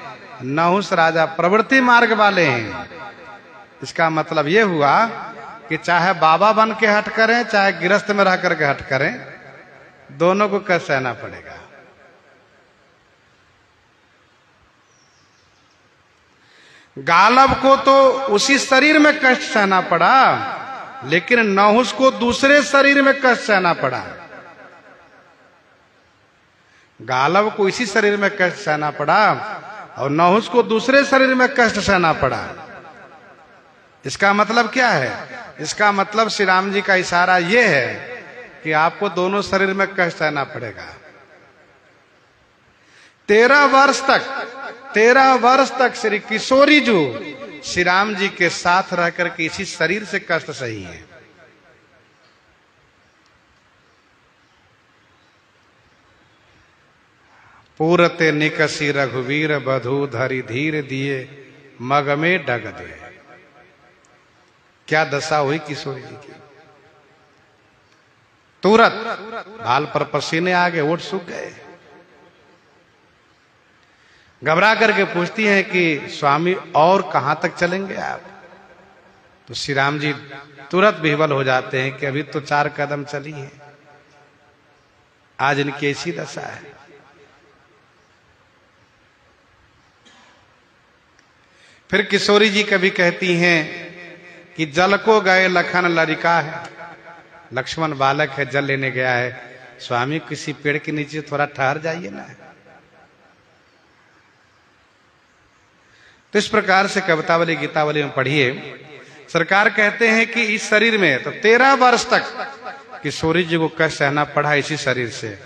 S1: नहुस राजा प्रवृत्ति मार्ग वाले हैं। इसका मतलब यह हुआ कि चाहे बाबा बन के हट करें, चाहे गृहस्थ में रह करके हट करें, दोनों को कष्ट सहना पड़ेगा। गालव को तो उसी शरीर में कष्ट सहना पड़ा, लेकिन नहुस को दूसरे शरीर में कष्ट सहना पड़ा। गालव को इसी शरीर में कष्ट सहना पड़ा और नहुस को दूसरे शरीर में कष्ट सहना पड़ा। इसका मतलब क्या है? इसका मतलब श्री राम जी का इशारा यह है कि आपको दोनों शरीर में कष्ट सहना पड़ेगा। 13 वर्ष तक श्री किशोरी जी श्री राम जी के साथ रह करके इसी शरीर से कष्ट सही है। पूरते निकसी रघुवीर बधू धरी धीर दिए मग में डग दे। क्या दशा हुई किशोरी जी की। तुरंत बाल पर पसीने आ गए, ओठ सूख गए। घबरा करके पूछती हैं कि स्वामी और कहां तक चलेंगे आप? तो श्री राम जी तुरंत विह्वल हो जाते हैं कि अभी तो 4 कदम चली है, आज इनकी ऐसी दशा है। फिर किशोरी जी कभी कहती हैं कि जल को गए लखन लरिका है, लक्ष्मण बालक है, जल लेने गया है। स्वामी किसी पेड़ के नीचे थोड़ा ठहर जाइए ना। तो इस प्रकार से कवितावली गीतावली में पढ़िए। सरकार कहते हैं कि इस शरीर में तो 13 वर्ष तक किशोरी जी को कष्ट सहना पड़ा इसी शरीर से,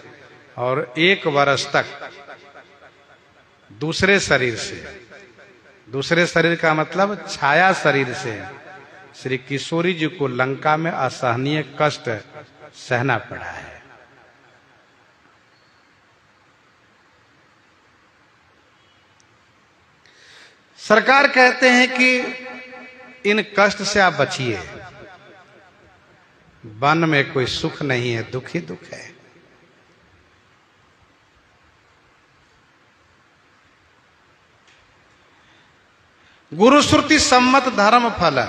S1: और 1 वर्ष तक दूसरे शरीर से, दूसरे शरीर का मतलब छाया शरीर से श्री किशोरी जी को लंका में असहनीय कष्ट सहना पड़ा है। सरकार कहते हैं कि इन कष्ट से आप बचिए, वन में कोई सुख नहीं है, दुख ही दुख है। गुरु श्रुति सम्मत धर्म फल,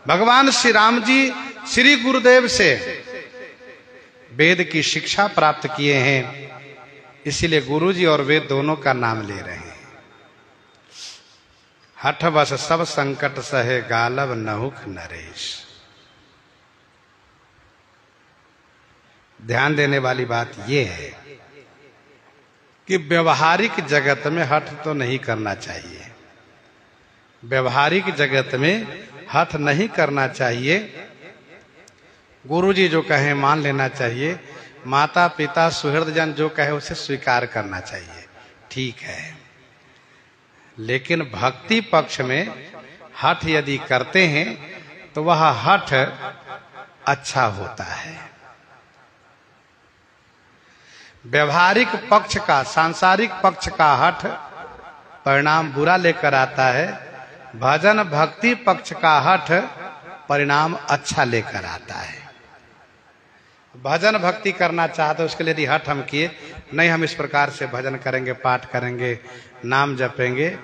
S1: भगवान श्री राम जी श्री गुरुदेव से वेद की शिक्षा प्राप्त किए हैं, इसीलिए गुरु जी और वेद दोनों का नाम ले रहे हैं। हठ बस सब संकट सहे गालव नहुक नरेश। ध्यान देने वाली बात यह है कि व्यवहारिक जगत में हठ तो नहीं करना चाहिए, व्यवहारिक जगत में हठ नहीं करना चाहिए। गुरुजी जो कहे मान लेना चाहिए, माता पिता सुहृदजन जो कहे उसे स्वीकार करना चाहिए, ठीक है। लेकिन भक्ति पक्ष में हठ यदि करते हैं तो वह हठ अच्छा होता है। व्यवहारिक पक्ष का, सांसारिक पक्ष का हठ परिणाम बुरा लेकर आता है, भजन भक्ति पक्ष का हठ परिणाम अच्छा लेकर आता है। भजन भक्ति करना चाहते उसके लिए यदि हठ हम किए, नहीं हम इस प्रकार से भजन करेंगे, पाठ करेंगे, नाम जपेंगे,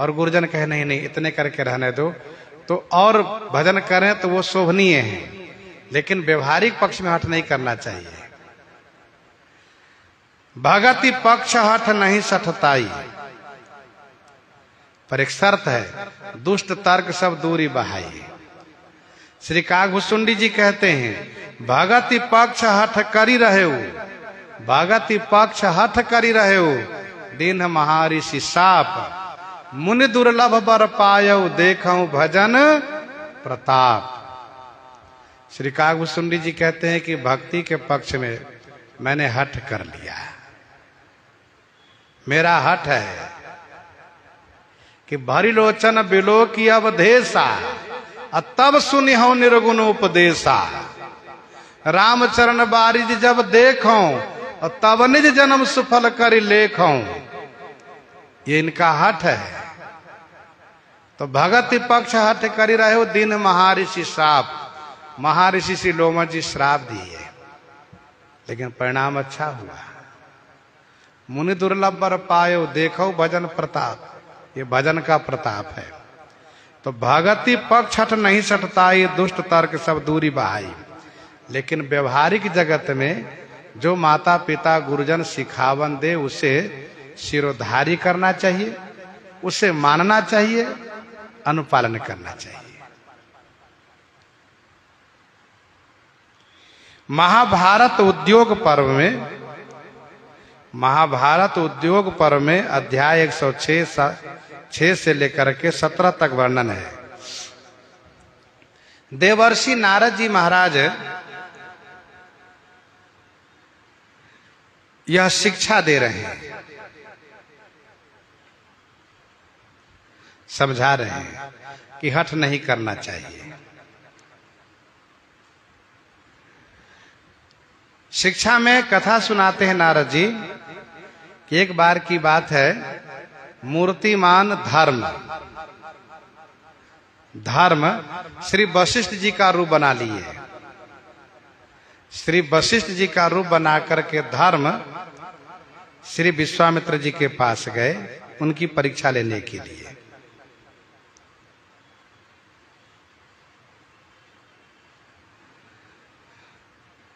S1: और गुरुजन कहे नहीं नहीं इतने करके रहने दो, तो और भजन करें तो वो शोभनीय है, लेकिन व्यवहारिक पक्ष में हठ नहीं करना चाहिए। भगति पक्ष हठ नहीं सठताई, पर एक शर्त है, दुष्ट तर्क सब दूरी बहाई। श्री कागभूषुंडी जी कहते हैं भगति पक्ष हठ करी रहे, भगति पक्ष हठ करी रहे, दीन महाऋषि साप मुनि दुर्लभ बर पायऊ, देखऊं भजन प्रताप। श्री कागभूषुंडी जी कहते हैं कि भक्ति के पक्ष में मैंने हठ कर लिया, मेरा हठ है कि भरी लोचन बिलो की अवधेशा, तब सुनिहो निर्गुण उपदेशा। रामचरण बारिज जब देखो, और तब निज जन्म सुफल कर लेखो। ये इनका हठ है। तो भगति पक्ष हठ करी रहे हो, दिन महर्षि श्राप, महर्षि श्री लोमड़ जी श्राप दिए, लेकिन परिणाम अच्छा हुआ। मुनि दुर्लभ बर पायो, देखो भजन प्रताप। ये भजन का प्रताप है। तो भगति पक्ष हठ नहीं सटता, ये दुष्ट तर्क सब दूरी बहाई। लेकिन व्यवहारिक जगत में जो माता पिता गुरुजन सिखावन दे, उसे सिरोधारी करना चाहिए, उसे मानना चाहिए, अनुपालन करना चाहिए। महाभारत उद्योग पर्व में, महाभारत उद्योग पर्व में अध्याय 106 से लेकर के 17 तक वर्णन है। देवर्षि नारद जी महाराज यह शिक्षा दे रहे हैं, समझा रहे हैं कि हठ नहीं करना चाहिए। शिक्षा में कथा सुनाते हैं नारद जी कि एक बार की बात है, मूर्तिमान धर्म श्री वशिष्ठ जी का रूप बना लिए। श्री वशिष्ठ जी का रूप बना करके धर्म श्री विश्वामित्र जी के पास गए, उनकी परीक्षा लेने के लिए।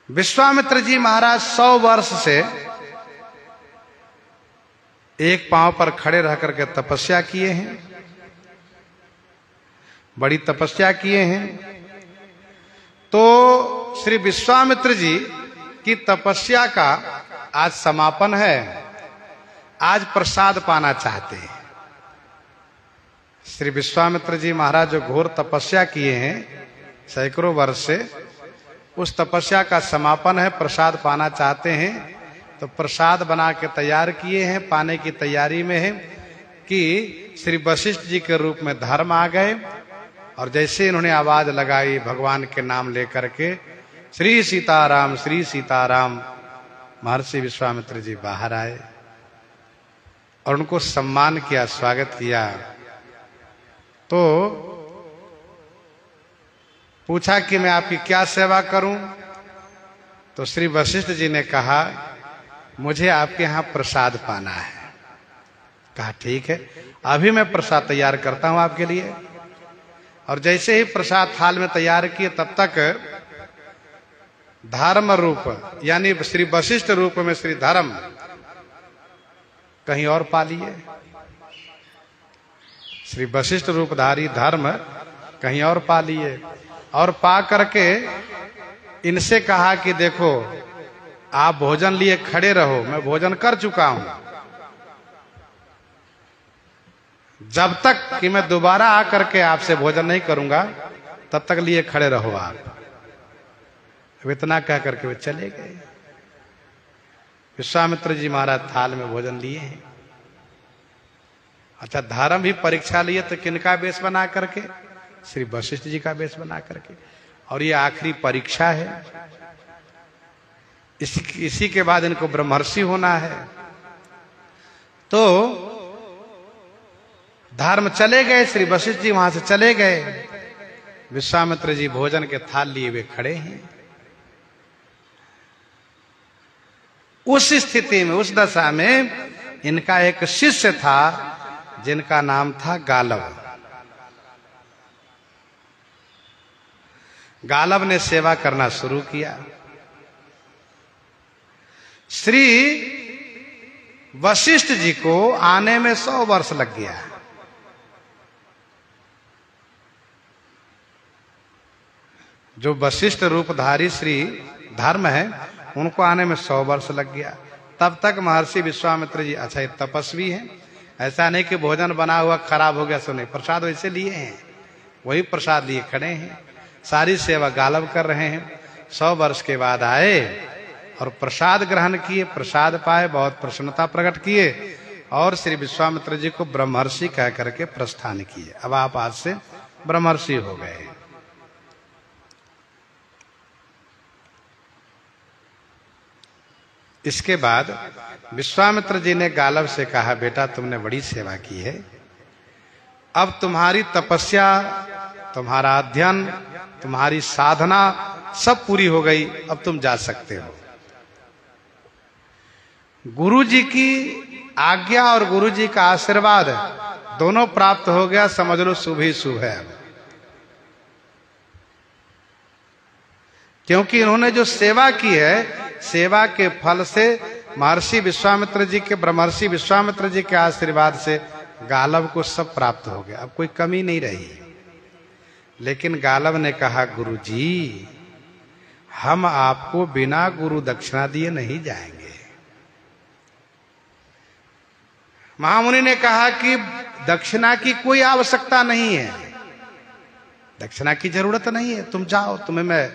S1: विश्वामित्र जी महाराज 100 वर्ष से एक पांव पर खड़े रह करके तपस्या किए हैं, बड़ी तपस्या किए हैं। तो श्री विश्वामित्र जी की तपस्या का आज समापन है, आज प्रसाद पाना चाहते हैं। श्री विश्वामित्र जी महाराज जो घोर तपस्या किए हैं सैकड़ों वर्ष से, उस तपस्या का समापन है, प्रसाद पाना चाहते हैं। तो प्रसाद बना के तैयार किए हैं, पाने की तैयारी में है कि श्री वशिष्ठ जी के रूप में धर्म आ गए। और जैसे इन्होंने आवाज लगाई भगवान के नाम लेकर के, श्री सीताराम श्री सीताराम, महर्षि विश्वामित्र जी बाहर आए और उनको सम्मान किया, स्वागत किया। तो पूछा कि मैं आपकी क्या सेवा करूं? तो श्री वशिष्ठ जी ने कहा, मुझे आपके यहां प्रसाद पाना है। कहा ठीक है, अभी मैं प्रसाद तैयार करता हूं आपके लिए। और जैसे ही प्रसाद थाल में तैयार किए, तब तक धर्म रूप यानी श्री वशिष्ठ रूप में श्री धर्म कहीं और पा लिए। श्री वशिष्ठ रूपधारी धर्म कहीं और पा लिए, और पा करके इनसे कहा कि देखो आप भोजन लिए खड़े रहो, मैं भोजन कर चुका हूं। जब तक कि मैं दोबारा आकर के आपसे भोजन नहीं करूंगा, तब तक लिए खड़े रहो आप। अब इतना कह करके वे चले गए। विश्वामित्र जी महाराज थाल में भोजन लिए हैं। अच्छा, धर्म भी परीक्षा लिए तो किनका वेश बना करके? श्री वशिष्ठ जी का वेश बना करके। और ये आखिरी परीक्षा है, इसी के बाद इनको ब्रह्मर्षि होना है। तो धर्म चले गए, श्री वशिष्ठ जी वहां से चले गए। विश्वामित्र जी भोजन के थाल लिए वे खड़े हैं। उस स्थिति में, उस दशा में इनका एक शिष्य था जिनका नाम था गालव। गालव ने सेवा करना शुरू किया। श्री वशिष्ठ जी को आने में 100 वर्ष लग गया। जो वशिष्ठ रूपधारी श्री धर्म है, उनको आने में 100 वर्ष लग गया। तब तक महर्षि विश्वामित्र जी अच्छा ये तपस्वी हैं, ऐसा नहीं कि भोजन बना हुआ खराब हो गया, सो नहीं, प्रसाद वैसे लिए हैं, वही प्रसाद लिए खड़े हैं, सारी सेवा गालव कर रहे हैं। 100 वर्ष के बाद आए और प्रसाद ग्रहण किए, प्रसाद पाए, बहुत प्रसन्नता प्रकट किए और श्री विश्वामित्र जी को ब्रह्मर्षि कह करके प्रस्थान किए। अब आप आज से ब्रह्मर्षि हो गए। इसके बाद विश्वामित्र जी ने गालव से कहा, बेटा तुमने बड़ी सेवा की है, अब तुम्हारी तपस्या, तुम्हारा अध्ययन, तुम्हारी साधना सब पूरी हो गई, अब तुम जा सकते हो। गुरु जी की आज्ञा और गुरु जी का आशीर्वाद दोनों प्राप्त हो गया, समझ लो शुभ ही शुभ है। क्योंकि इन्होंने जो सेवा की है, सेवा के फल से महर्षि विश्वामित्र जी के, ब्रह्मर्षि विश्वामित्र जी के आशीर्वाद से गालव को सब प्राप्त हो गया, अब कोई कमी नहीं रही। लेकिन गालव ने कहा, गुरु जी हम आपको बिना गुरु दक्षिणा दिए नहीं जाएंगे। महामुनि ने कहा कि दक्षिणा की कोई आवश्यकता नहीं है, दक्षिणा की जरूरत नहीं है, तुम जाओ, तुम्हें मैं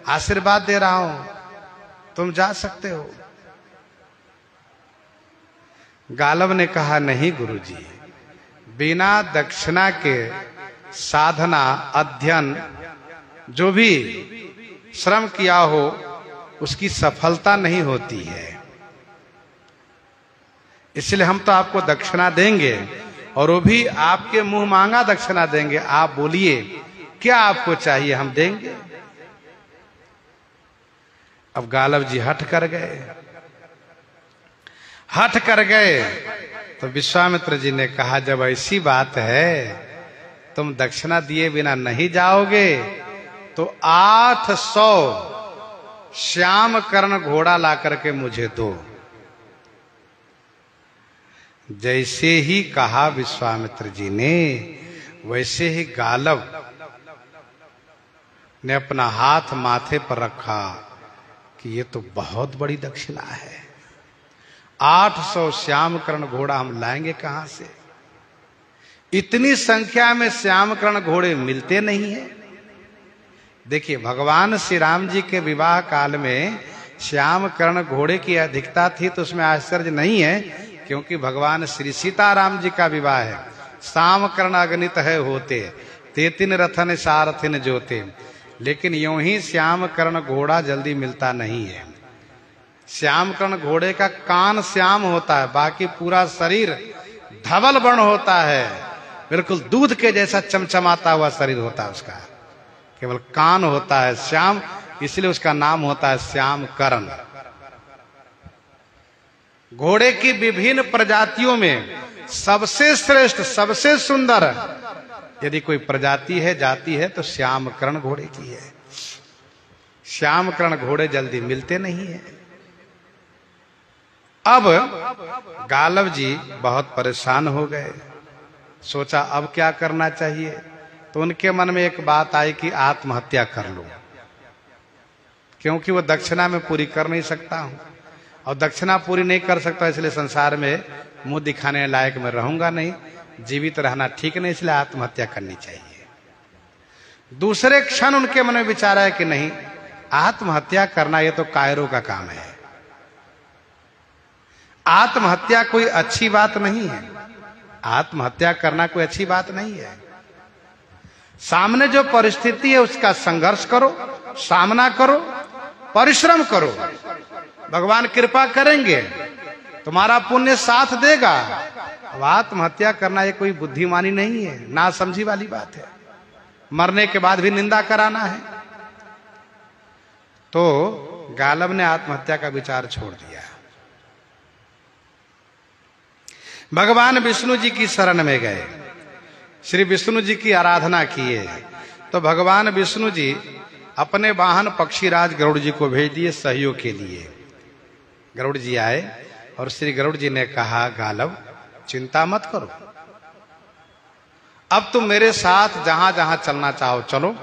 S1: आशीर्वाद दे रहा हूं, तुम जा सकते हो। गालव ने कहा, नहीं गुरुजी, बिना दक्षिणा के साधना, अध्ययन, जो भी श्रम किया हो उसकी सफलता नहीं होती है, इसलिए हम तो आपको दक्षिणा देंगे और वो भी आपके मुंह मांगा दक्षिणा देंगे। आप बोलिए क्या आपको चाहिए, हम देंगे। अब गालव जी हट कर गए तो विश्वामित्र जी ने कहा, जब ऐसी बात है तुम दक्षिणा दिए बिना नहीं जाओगे तो 800 श्याम कर्ण घोड़ा ला करके मुझे दो। जैसे ही कहा विश्वामित्र जी ने, वैसे ही गालव ने अपना हाथ माथे पर रखा कि ये तो बहुत बड़ी दक्षिणा है, 800 श्याम कर्ण घोड़ा हम लाएंगे कहां से? इतनी संख्या में श्याम कर्ण घोड़े मिलते नहीं है। देखिए, भगवान श्री राम जी के विवाह काल में श्याम कर्ण घोड़े की अधिकता थी, तो उसमें आश्चर्य नहीं है, क्योंकि भगवान श्री सीताराम जी का विवाह है। श्याम कर्ण अगणित है होते, तेतिन रथन सारथिन जोते। लेकिन यूं ही श्याम कर्ण घोड़ा जल्दी मिलता नहीं है। श्याम कर्ण घोड़े का कान श्याम होता है, बाकी पूरा शरीर धवल वर्ण होता है, बिल्कुल दूध के जैसा चमचमाता हुआ शरीर होता है उसका, केवल कान होता है श्याम, इसलिए उसका नाम होता है श्याम कर्ण। घोड़े की विभिन्न प्रजातियों में सबसे श्रेष्ठ, सबसे सुंदर यदि कोई प्रजाति है, जाति है, तो श्याम कर्ण घोड़े की है। श्याम कर्ण घोड़े जल्दी मिलते नहीं है। अब गालव जी बहुत परेशान हो गए, सोचा अब क्या करना चाहिए। तो उनके मन में एक बात आई कि आत्महत्या कर लो, क्योंकि वो दक्षिणा में पूरी कर नहीं सकता हूं, और दक्षिणा पूरी नहीं कर सकता इसलिए संसार में मुंह दिखाने लायक मैं रहूंगा नहीं, जीवित रहना ठीक नहीं, इसलिए आत्महत्या करनी चाहिए। दूसरे क्षण उनके मन में विचार है कि नहीं, आत्महत्या करना ये तो कायरों का काम है, आत्महत्या कोई अच्छी बात नहीं है, आत्महत्या करना कोई अच्छी बात नहीं है। सामने जो परिस्थिति है उसका संघर्ष करो, सामना करो, परिश्रम करो, भगवान कृपा करेंगे, तुम्हारा पुण्य साथ देगा। अब आत्महत्या करना ये कोई बुद्धिमानी नहीं है, ना समझी वाली बात है, मरने के बाद भी निंदा कराना है। तो गालव ने आत्महत्या का विचार छोड़ दिया, भगवान विष्णु जी की शरण में गए, श्री विष्णु जी की आराधना किए। तो भगवान विष्णु जी अपने वाहन पक्षीराज गरुड़ जी को भेज दिए सहयोग के लिए। गरुड़ जी आए और श्री गरुड़ जी ने कहा, गालव चिंता मत करो, अब तुम मेरे साथ जहां जहां चलना चाहो चलो,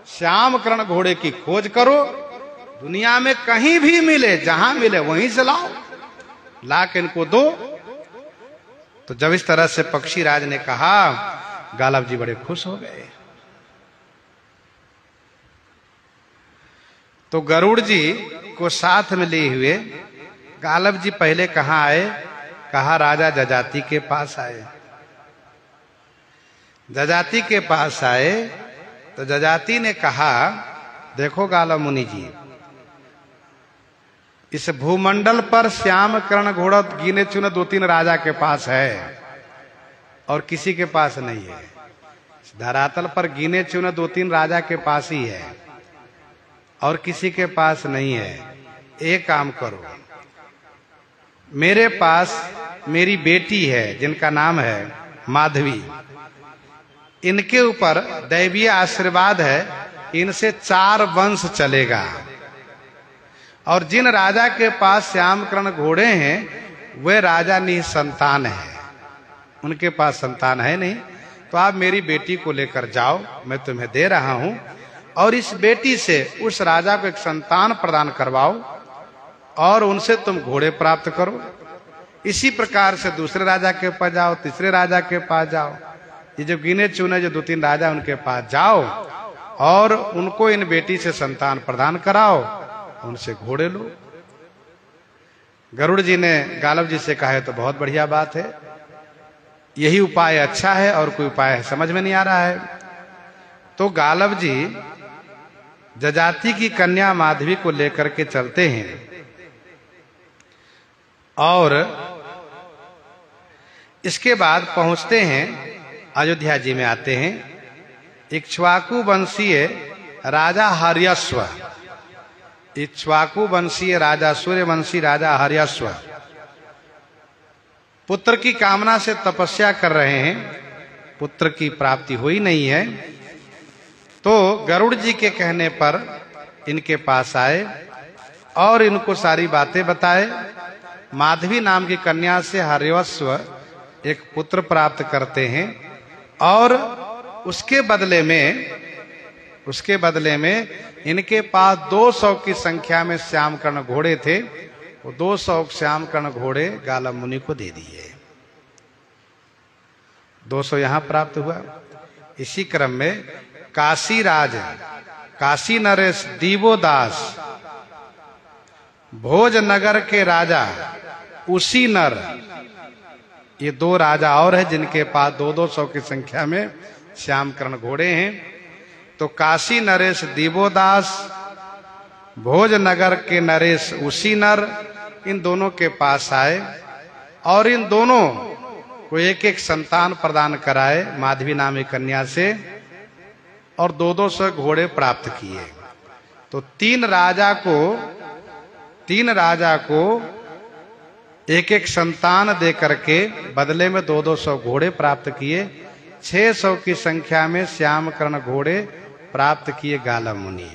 S1: श्याम कर्ण घोड़े की खोज करो, दुनिया में कहीं भी मिले, जहां मिले वहीं से लाओ, ला के इनको दो। तो जब इस तरह से पक्षीराज ने कहा, गालव जी बड़े खुश हो गए। तो गरुड़ जी को साथ में लिए हुए गालब जी पहले कहाँ आए? कहा राजा जजाति के पास आए। जजाति के पास आए तो जजाति ने कहा, देखो गालब मुनि जी, इस भूमंडल पर श्याम कर्ण घोड़ा गिने चुने 2-3 राजा के पास है और किसी के पास नहीं है। धरातल पर गिने चुने 2-3 राजा के पास ही है और किसी के पास नहीं है। एक काम करो, मेरे पास मेरी बेटी है जिनका नाम है माधवी, इनके ऊपर दैवीय आशीर्वाद है, इनसे 4 वंश चलेगा। और जिन राजा के पास श्याम कर्ण घोड़े हैं वे राजा निसंतान है, उनके पास संतान है नहीं। तो आप मेरी बेटी को लेकर जाओ, मैं तुम्हें दे रहा हूं, और इस बेटी से उस राजा को एक संतान प्रदान करवाओ और उनसे तुम घोड़े प्राप्त करो। इसी प्रकार से दूसरे राजा के पास जाओ, तीसरे राजा के पास जाओ, ये जो गिने चुने जो 2-3 राजा उनके पास जाओ और उनको इन बेटी से संतान प्रदान कराओ, उनसे घोड़े लो। गरुड़ जी ने गालब जी से कहा है तो बहुत बढ़िया बात है, यही उपाय अच्छा है और कोई उपाय है समझ में नहीं आ रहा है। तो गालब जी जजाति की कन्या माधवी को लेकर के चलते हैं और इसके बाद पहुंचते हैं अयोध्या जी में आते हैं। इक्ष्वाकु वंशीय राजा हर्यश्व, इक्ष्वाकु वंशीय राजा, सूर्यवंशी राजा हर्यश्व पुत्र की कामना से तपस्या कर रहे हैं, पुत्र की प्राप्ति हुई नहीं है। तो गरुड़ जी के कहने पर इनके पास आए और इनको सारी बातें बताए। माधवी नाम की कन्या से हर्यश्व एक पुत्र प्राप्त करते हैं और उसके बदले में इनके पास 200 की संख्या में श्याम कर्ण घोड़े थे। वो 200 श्याम कर्ण घोड़े गालब मुनि को दे दिए। 200 यहां प्राप्त हुआ। इसी क्रम में काशी राज, काशी नरेश दीवोदास, भोजनगर के राजा उसी नर, ये 2 राजा और हैं जिनके पास 200 की संख्या में श्याम कर्ण घोड़े हैं। तो काशी नरेश दीवोदास, भोजनगर के नरेश उसी नर, इन दोनों के पास आए और इन दोनों को एक संतान प्रदान कराए माधवी नामी कन्या से और 200 घोड़े प्राप्त किए। तो 3 राजा को एक संतान दे करके बदले में 200 घोड़े प्राप्त किए। 600 की संख्या में श्याम कर्ण घोड़े प्राप्त किए गालब मुनि।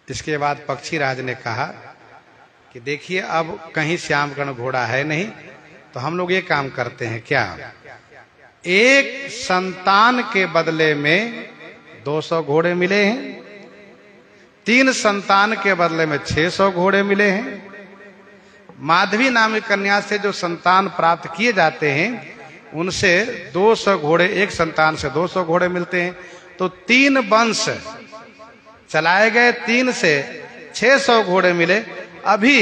S1: इसके बाद पक्षी राज ने कहा कि देखिए अब कहीं श्याम कर्ण घोड़ा है नहीं, तो हम लोग ये काम करते हैं क्या, एक संतान के बदले में 200 घोड़े मिले हैं, 3 संतान के बदले में 600 घोड़े मिले हैं। माधवी नामी कन्या से जो संतान प्राप्त किए जाते हैं उनसे 200 घोड़े, एक संतान से 200 घोड़े मिलते हैं। तो 3 वंश चलाए गए, 3 से 600 घोड़े मिले। अभी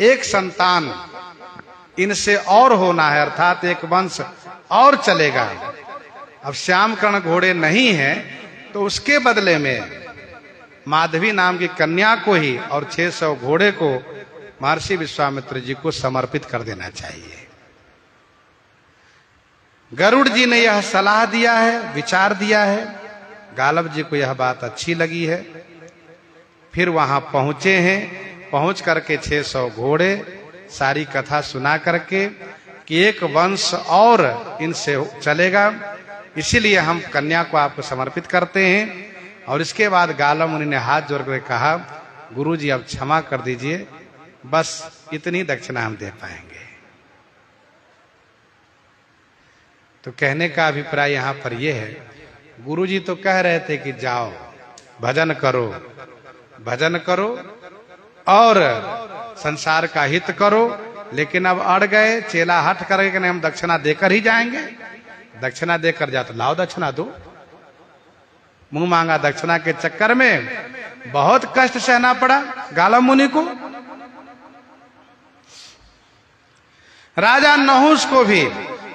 S1: एक संतान इनसे और होना है, अर्थात एक वंश और चलेगा। अब श्याम कर्ण घोड़े नहीं है तो उसके बदले में माधवी नाम की कन्या को ही और 600 घोड़े को महर्षि विश्वामित्र जी को समर्पित कर देना चाहिए। गरुड़ जी ने यह सलाह दिया है, विचार दिया है, गालब जी को यह बात अच्छी लगी है। फिर वहां पहुंचे हैं, पहुंच करके 600 घोड़े सारी कथा सुना करके कि एक वंश और इनसे चलेगा, इसीलिए हम कन्या को आपको समर्पित करते हैं। और इसके बाद गालब मुनि ने हाथ जोड़कर कहा, गुरु जी अब क्षमा कर दीजिए, बस इतनी दक्षिणा हम दे पाएंगे। तो कहने का अभिप्राय यहां पर यह है, गुरु जी तो कह रहे थे कि जाओ भजन करो और संसार का हित करो, लेकिन अब अड़ गए, चेला हट करके कि नहीं हम दक्षिणा देकर ही जाएंगे। दक्षिणा देकर जा तो लाओ दक्षिणा दो। मुंह मांगा दक्षिणा के चक्कर में बहुत कष्ट सहना पड़ा गालव मुनि को। राजा नहुस को भी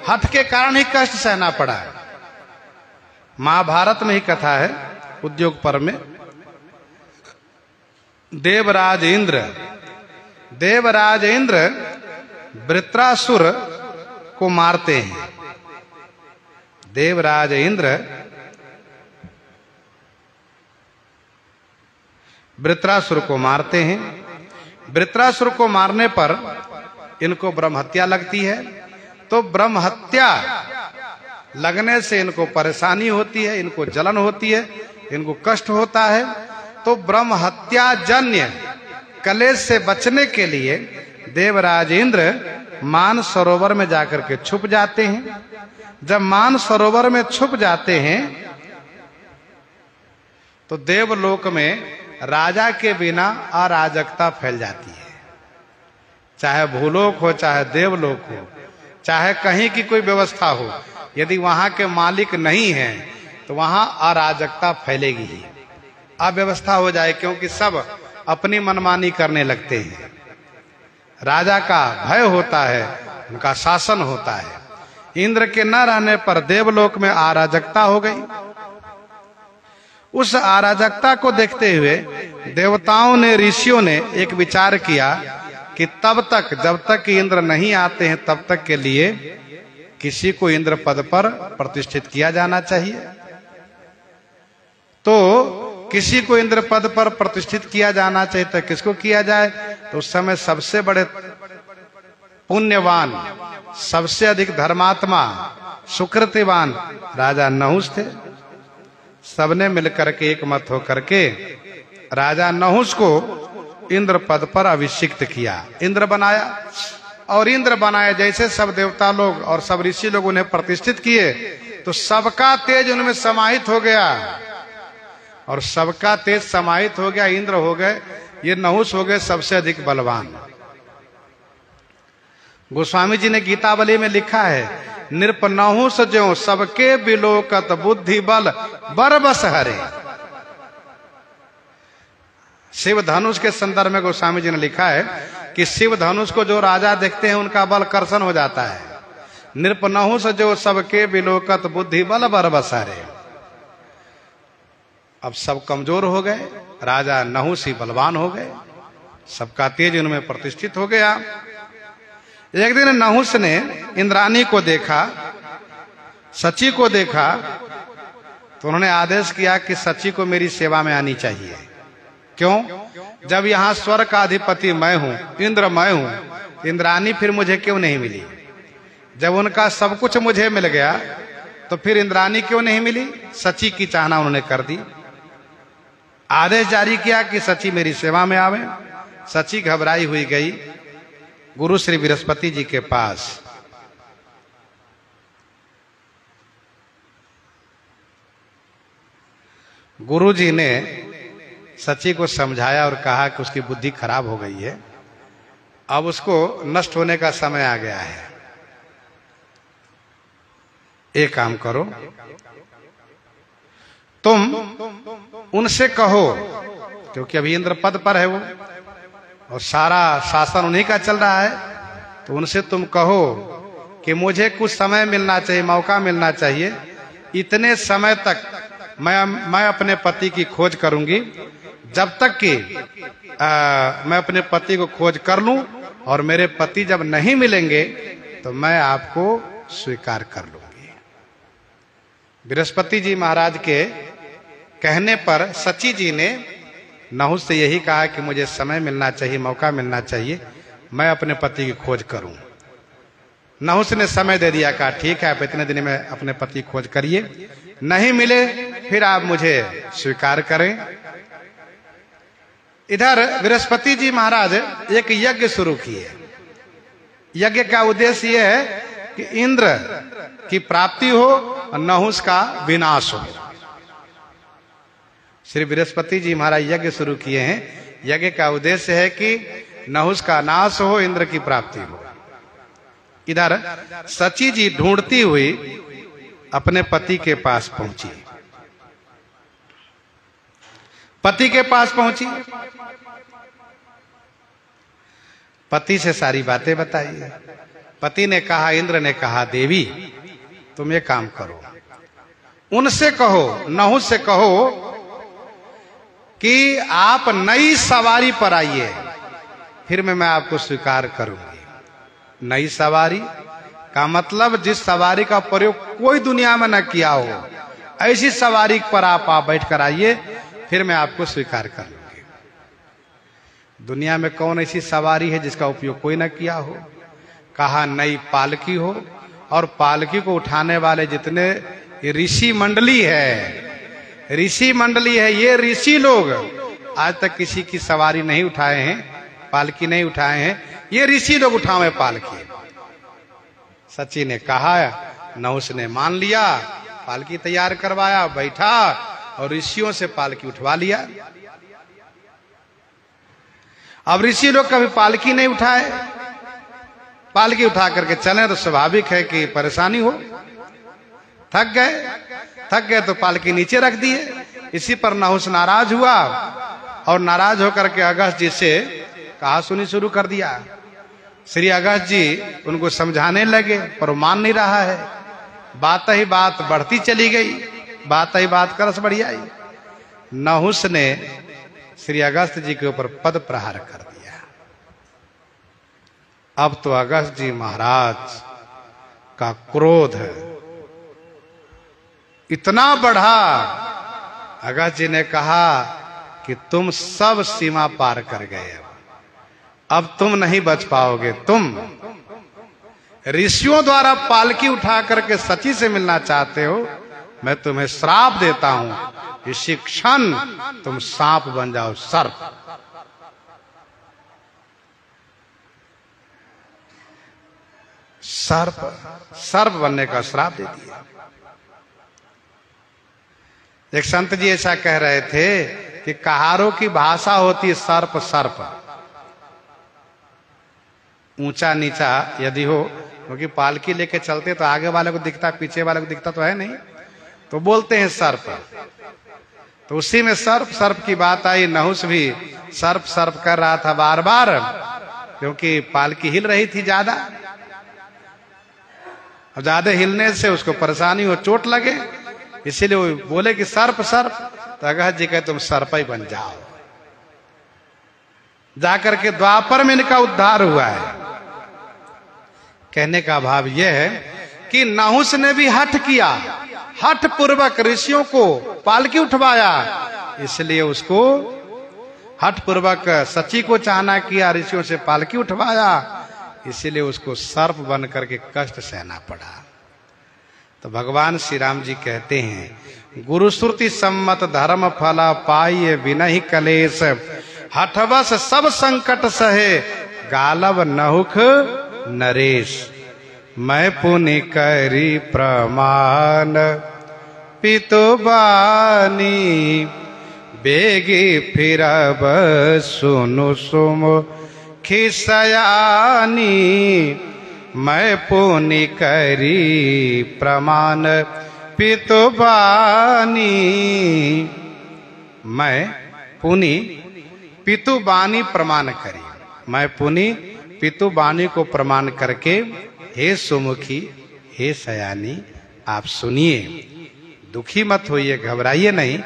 S1: हठ के कारण ही कष्ट सहना पड़ा। महाभारत में ही कथा है, उद्योग पर्व में। देवराज इंद्र वृत्रासुर को मारते हैं। देवराज इंद्र वृत्रासुर को मारते हैं। वृत्रासुर को मारने पर इनको ब्रह्म हत्या लगती है। तो ब्रह्म हत्या लगने से इनको परेशानी होती है, इनको जलन होती है, इनको कष्ट होता है। तो ब्रह्म हत्या जन्य कलेश से बचने के लिए देवराज इंद्र मान सरोवर में जाकर के छुप जाते हैं। जब मान सरोवर में छुप जाते हैं तो देवलोक में राजा के बिना अराजकता फैल जाती है। चाहे भूलोक हो, चाहे देवलोक हो, चाहे कहीं की कोई व्यवस्था हो, यदि वहां के मालिक नहीं है तो वहां अराजकता फैलेगी ही, अव्यवस्था हो जाए, क्योंकि सब अपनी मनमानी करने लगते हैं। राजा का भय होता है, उनका शासन होता है। इंद्र के न रहने पर देवलोक में अराजकता हो गई। उस अराजकता को देखते हुए देवताओं ने, ऋषियों ने एक विचार किया कि तब तक, जब तक कि इंद्र नहीं आते हैं, तब तक के लिए किसी को इंद्र पद पर प्रतिष्ठित किया जाना चाहिए। तो किसी को इंद्र पद पर प्रतिष्ठित किया जाना चाहिए, तो किसको किया जाए? तो उस समय सबसे बड़े पुण्यवान, सबसे अधिक धर्मात्मा, सुकृतिवान राजा नहुस थे। सबने मिलकर के एक मत होकर के राजा नहुस को इंद्र पद पर अभिषिक्त किया, इंद्र बनाया। और इंद्र बनाए जैसे सब देवता लोग और सब ऋषि लोग उन्हें प्रतिष्ठित किए, तो सबका तेज उनमें समाहित हो गया। और सबका तेज समाहित हो गया, इंद्र हो गए, ये नहुस हो गए सबसे अधिक बलवान। गोस्वामी जी ने गीतावली में लिखा है, नृप नहुस ज्यों सबके बिलोकत बुद्धि बल बरबस हरे। शिव धनुष के संदर्भ में गोस्वामी जी ने लिखा है कि शिव धनुष को जो राजा देखते हैं उनका बल कर्षण हो जाता है। नृप नहुस जो सबके बिलोकत बुद्धि बल बरबस हरे। अब सब कमजोर हो गए, राजा नहुस ही बलवान हो गए, सबका तेज उनमें प्रतिष्ठित हो गया। एक दिन नहुस ने इंद्राणी को देखा, सची को देखा, तो उन्होंने आदेश किया कि सची को मेरी सेवा में आनी चाहिए। क्यों? जब यहाँ स्वर्ग का अधिपति मैं हूं, इंद्र मैं हूं, इंद्राणी फिर मुझे क्यों नहीं मिली? जब उनका सब कुछ मुझे मिल गया तो फिर इंद्राणी क्यों नहीं मिली? सची की चाहना उन्होंने कर दी। आदेश जारी किया कि सची मेरी सेवा में आवे। सची घबराई हुई गई गुरु श्री बृहस्पति जी के पास। गुरु जी ने सची को समझाया और कहा कि उसकी बुद्धि खराब हो गई है, अब उसको नष्ट होने का समय आ गया है। एक काम करो, तुम उनसे कहो, क्योंकि अभी इंद्र पद पर है वो और सारा शासन उन्हीं का चल रहा है, तो उनसे तुम कहो कि मुझे कुछ समय मिलना चाहिए, मौका मिलना चाहिए। इतने समय तक मैं अपने पति की खोज करूंगी, जब तक कि मैं अपने पति को खोज कर लूं और मेरे पति जब नहीं मिलेंगे तो मैं आपको स्वीकार कर लूंगी। बृहस्पति जी महाराज के कहने पर सची जी ने नहुस से यही कहा कि मुझे समय मिलना चाहिए, मौका मिलना चाहिए, मैं अपने पति की खोज करूं। नहुस ने समय दे दिया, कहा ठीक है, आप इतने दिन में अपने पति की खोज करिए, नहीं मिले फिर आप मुझे स्वीकार करें। इधर बृहस्पति जी महाराज एक यज्ञ शुरू किए। यज्ञ का उद्देश्य यह है कि इंद्र की प्राप्ति हो और नहुस का विनाश हो। श्री बृहस्पति जी महाराज यज्ञ शुरू किए हैं। यज्ञ का उद्देश्य है कि नहुस का नाश हो, इंद्र की प्राप्ति हो। इधर सची जी ढूंढती हुई अपने पति के पास पहुंची। पति के पास पहुंची, पति से सारी बातें बताई। पति ने कहा, इंद्र ने कहा, देवी तुम ये काम करो, उनसे कहो, नहुष से कहो कि आप नई सवारी पर आइए, फिर मैं आपको स्वीकार करूंगी। नई सवारी का मतलब जिस सवारी का प्रयोग कोई दुनिया में न किया हो, ऐसी सवारी पर आप बैठ कर आइए, फिर मैं आपको स्वीकार कर लूंगी। दुनिया में कौन ऐसी सवारी है जिसका उपयोग कोई न किया हो? कहा नई पालकी हो, और पालकी को उठाने वाले जितने ऋषि मंडली है, ऋषि मंडली है, ये ऋषि लोग आज तक किसी की सवारी नहीं उठाए हैं, पालकी नहीं उठाए हैं, ये ऋषि लोग उठावे पालकी। सची ने कहा, नहुष ने मान लिया, पालकी तैयार करवाया, बैठा और ऋषियों से पालकी उठवा लिया। अब ऋषि लोग कभी पालकी नहीं उठाए, पालकी उठा करके चले तो स्वाभाविक है कि परेशानी हो। थक गए तो पालकी नीचे रख दिए। इसी पर नहुष नाराज हुआ और नाराज होकर के अगस्त्य जी से कहा सुनी शुरू कर दिया। श्री अगस्त्य जी उनको समझाने लगे, पर वो मान नहीं रहा है। बात ही बात बढ़ती चली गई, बात ही बात का रस बढ़ी आई। नहुष ने श्री अगस्त्य जी के ऊपर पद प्रहार कर दिया। अब तो अगस्त्य जी महाराज का क्रोध इतना बढ़ा, अगस्त्य जी ने कहा कि तुम सब सीमा पार कर गए, अब तुम नहीं बच पाओगे। तुम ऋषियों द्वारा पालकी उठा करके सची से मिलना चाहते हो, मैं तुम्हें श्राप देता हूं, इसी क्षण तुम सांप बन जाओ, सर्प। सर्प बनने का श्राप दे दिया। एक संत जी ऐसा कह रहे थे कि कहारों की भाषा होती सर्प सर्प, ऊंचा नीचा यदि हो, क्योंकि पालकी लेके चलते तो आगे वाले को दिखता, पीछे वाले को दिखता तो है नहीं, तो बोलते हैं सर्प। तो उसी में सर्प सर्प की बात आई। नहुष भी सर्प सर्प कर रहा था बार बार, क्योंकि पालकी हिल रही थी ज्यादा। अब ज्यादा हिलने से उसको परेशानी हो, चोट लगे, इसीलिए वो बोले कि सर्प सर्प। तो अगस्त्य जी कहे तुम सर्प ही बन जाओ। जाकर के द्वापर में इनका उद्धार हुआ है। कहने का भाव यह है कि नहुष ने भी हठ किया, हठ पूर्वक ऋषियों को पालकी उठवाया, इसलिए उसको हठ पूर्वक सची को चाहना किया, ऋषियों से पालकी उठवाया, इसीलिए उसको सर्प बन करके कष्ट सहना पड़ा। तो भगवान श्री राम जी कहते हैं, गुरु श्रुति सम्मत धर्म फला पाइये विनहि कलेश, हठवश सब संकट सहे गालव नहुख नरेश। मैं पुनि करी प्रमाण पितु बानी, बेगी फिरब सुनु सुम खिसयानी। मैं पुनि करी प्रमाण पितु बानी, मैं पुनि पितु बानी प्रमाण करी, मैं पुनि पितु बानी को प्रमाण करके, हे सुमुखी, हे सयानी, आप सुनिए, दुखी मत होइए, घबराइए नहीं,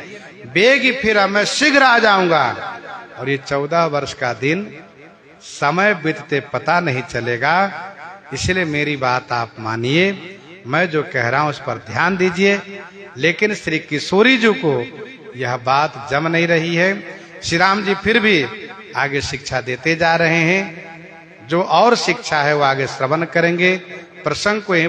S1: बेगी फिर मैं शीघ्र आ जाऊंगा। और ये 14 वर्ष का दिन समय बीतते पता नहीं चलेगा, इसलिए मेरी बात आप मानिए, मैं जो कह रहा हूं उस पर ध्यान दीजिए। लेकिन श्री किशोरी जी को यह बात जम नहीं रही है। श्री राम जी फिर भी आगे शिक्षा देते जा रहे हैं, जो और शिक्षा है वो आगे श्रवण करेंगे। प्रसंग को यहीं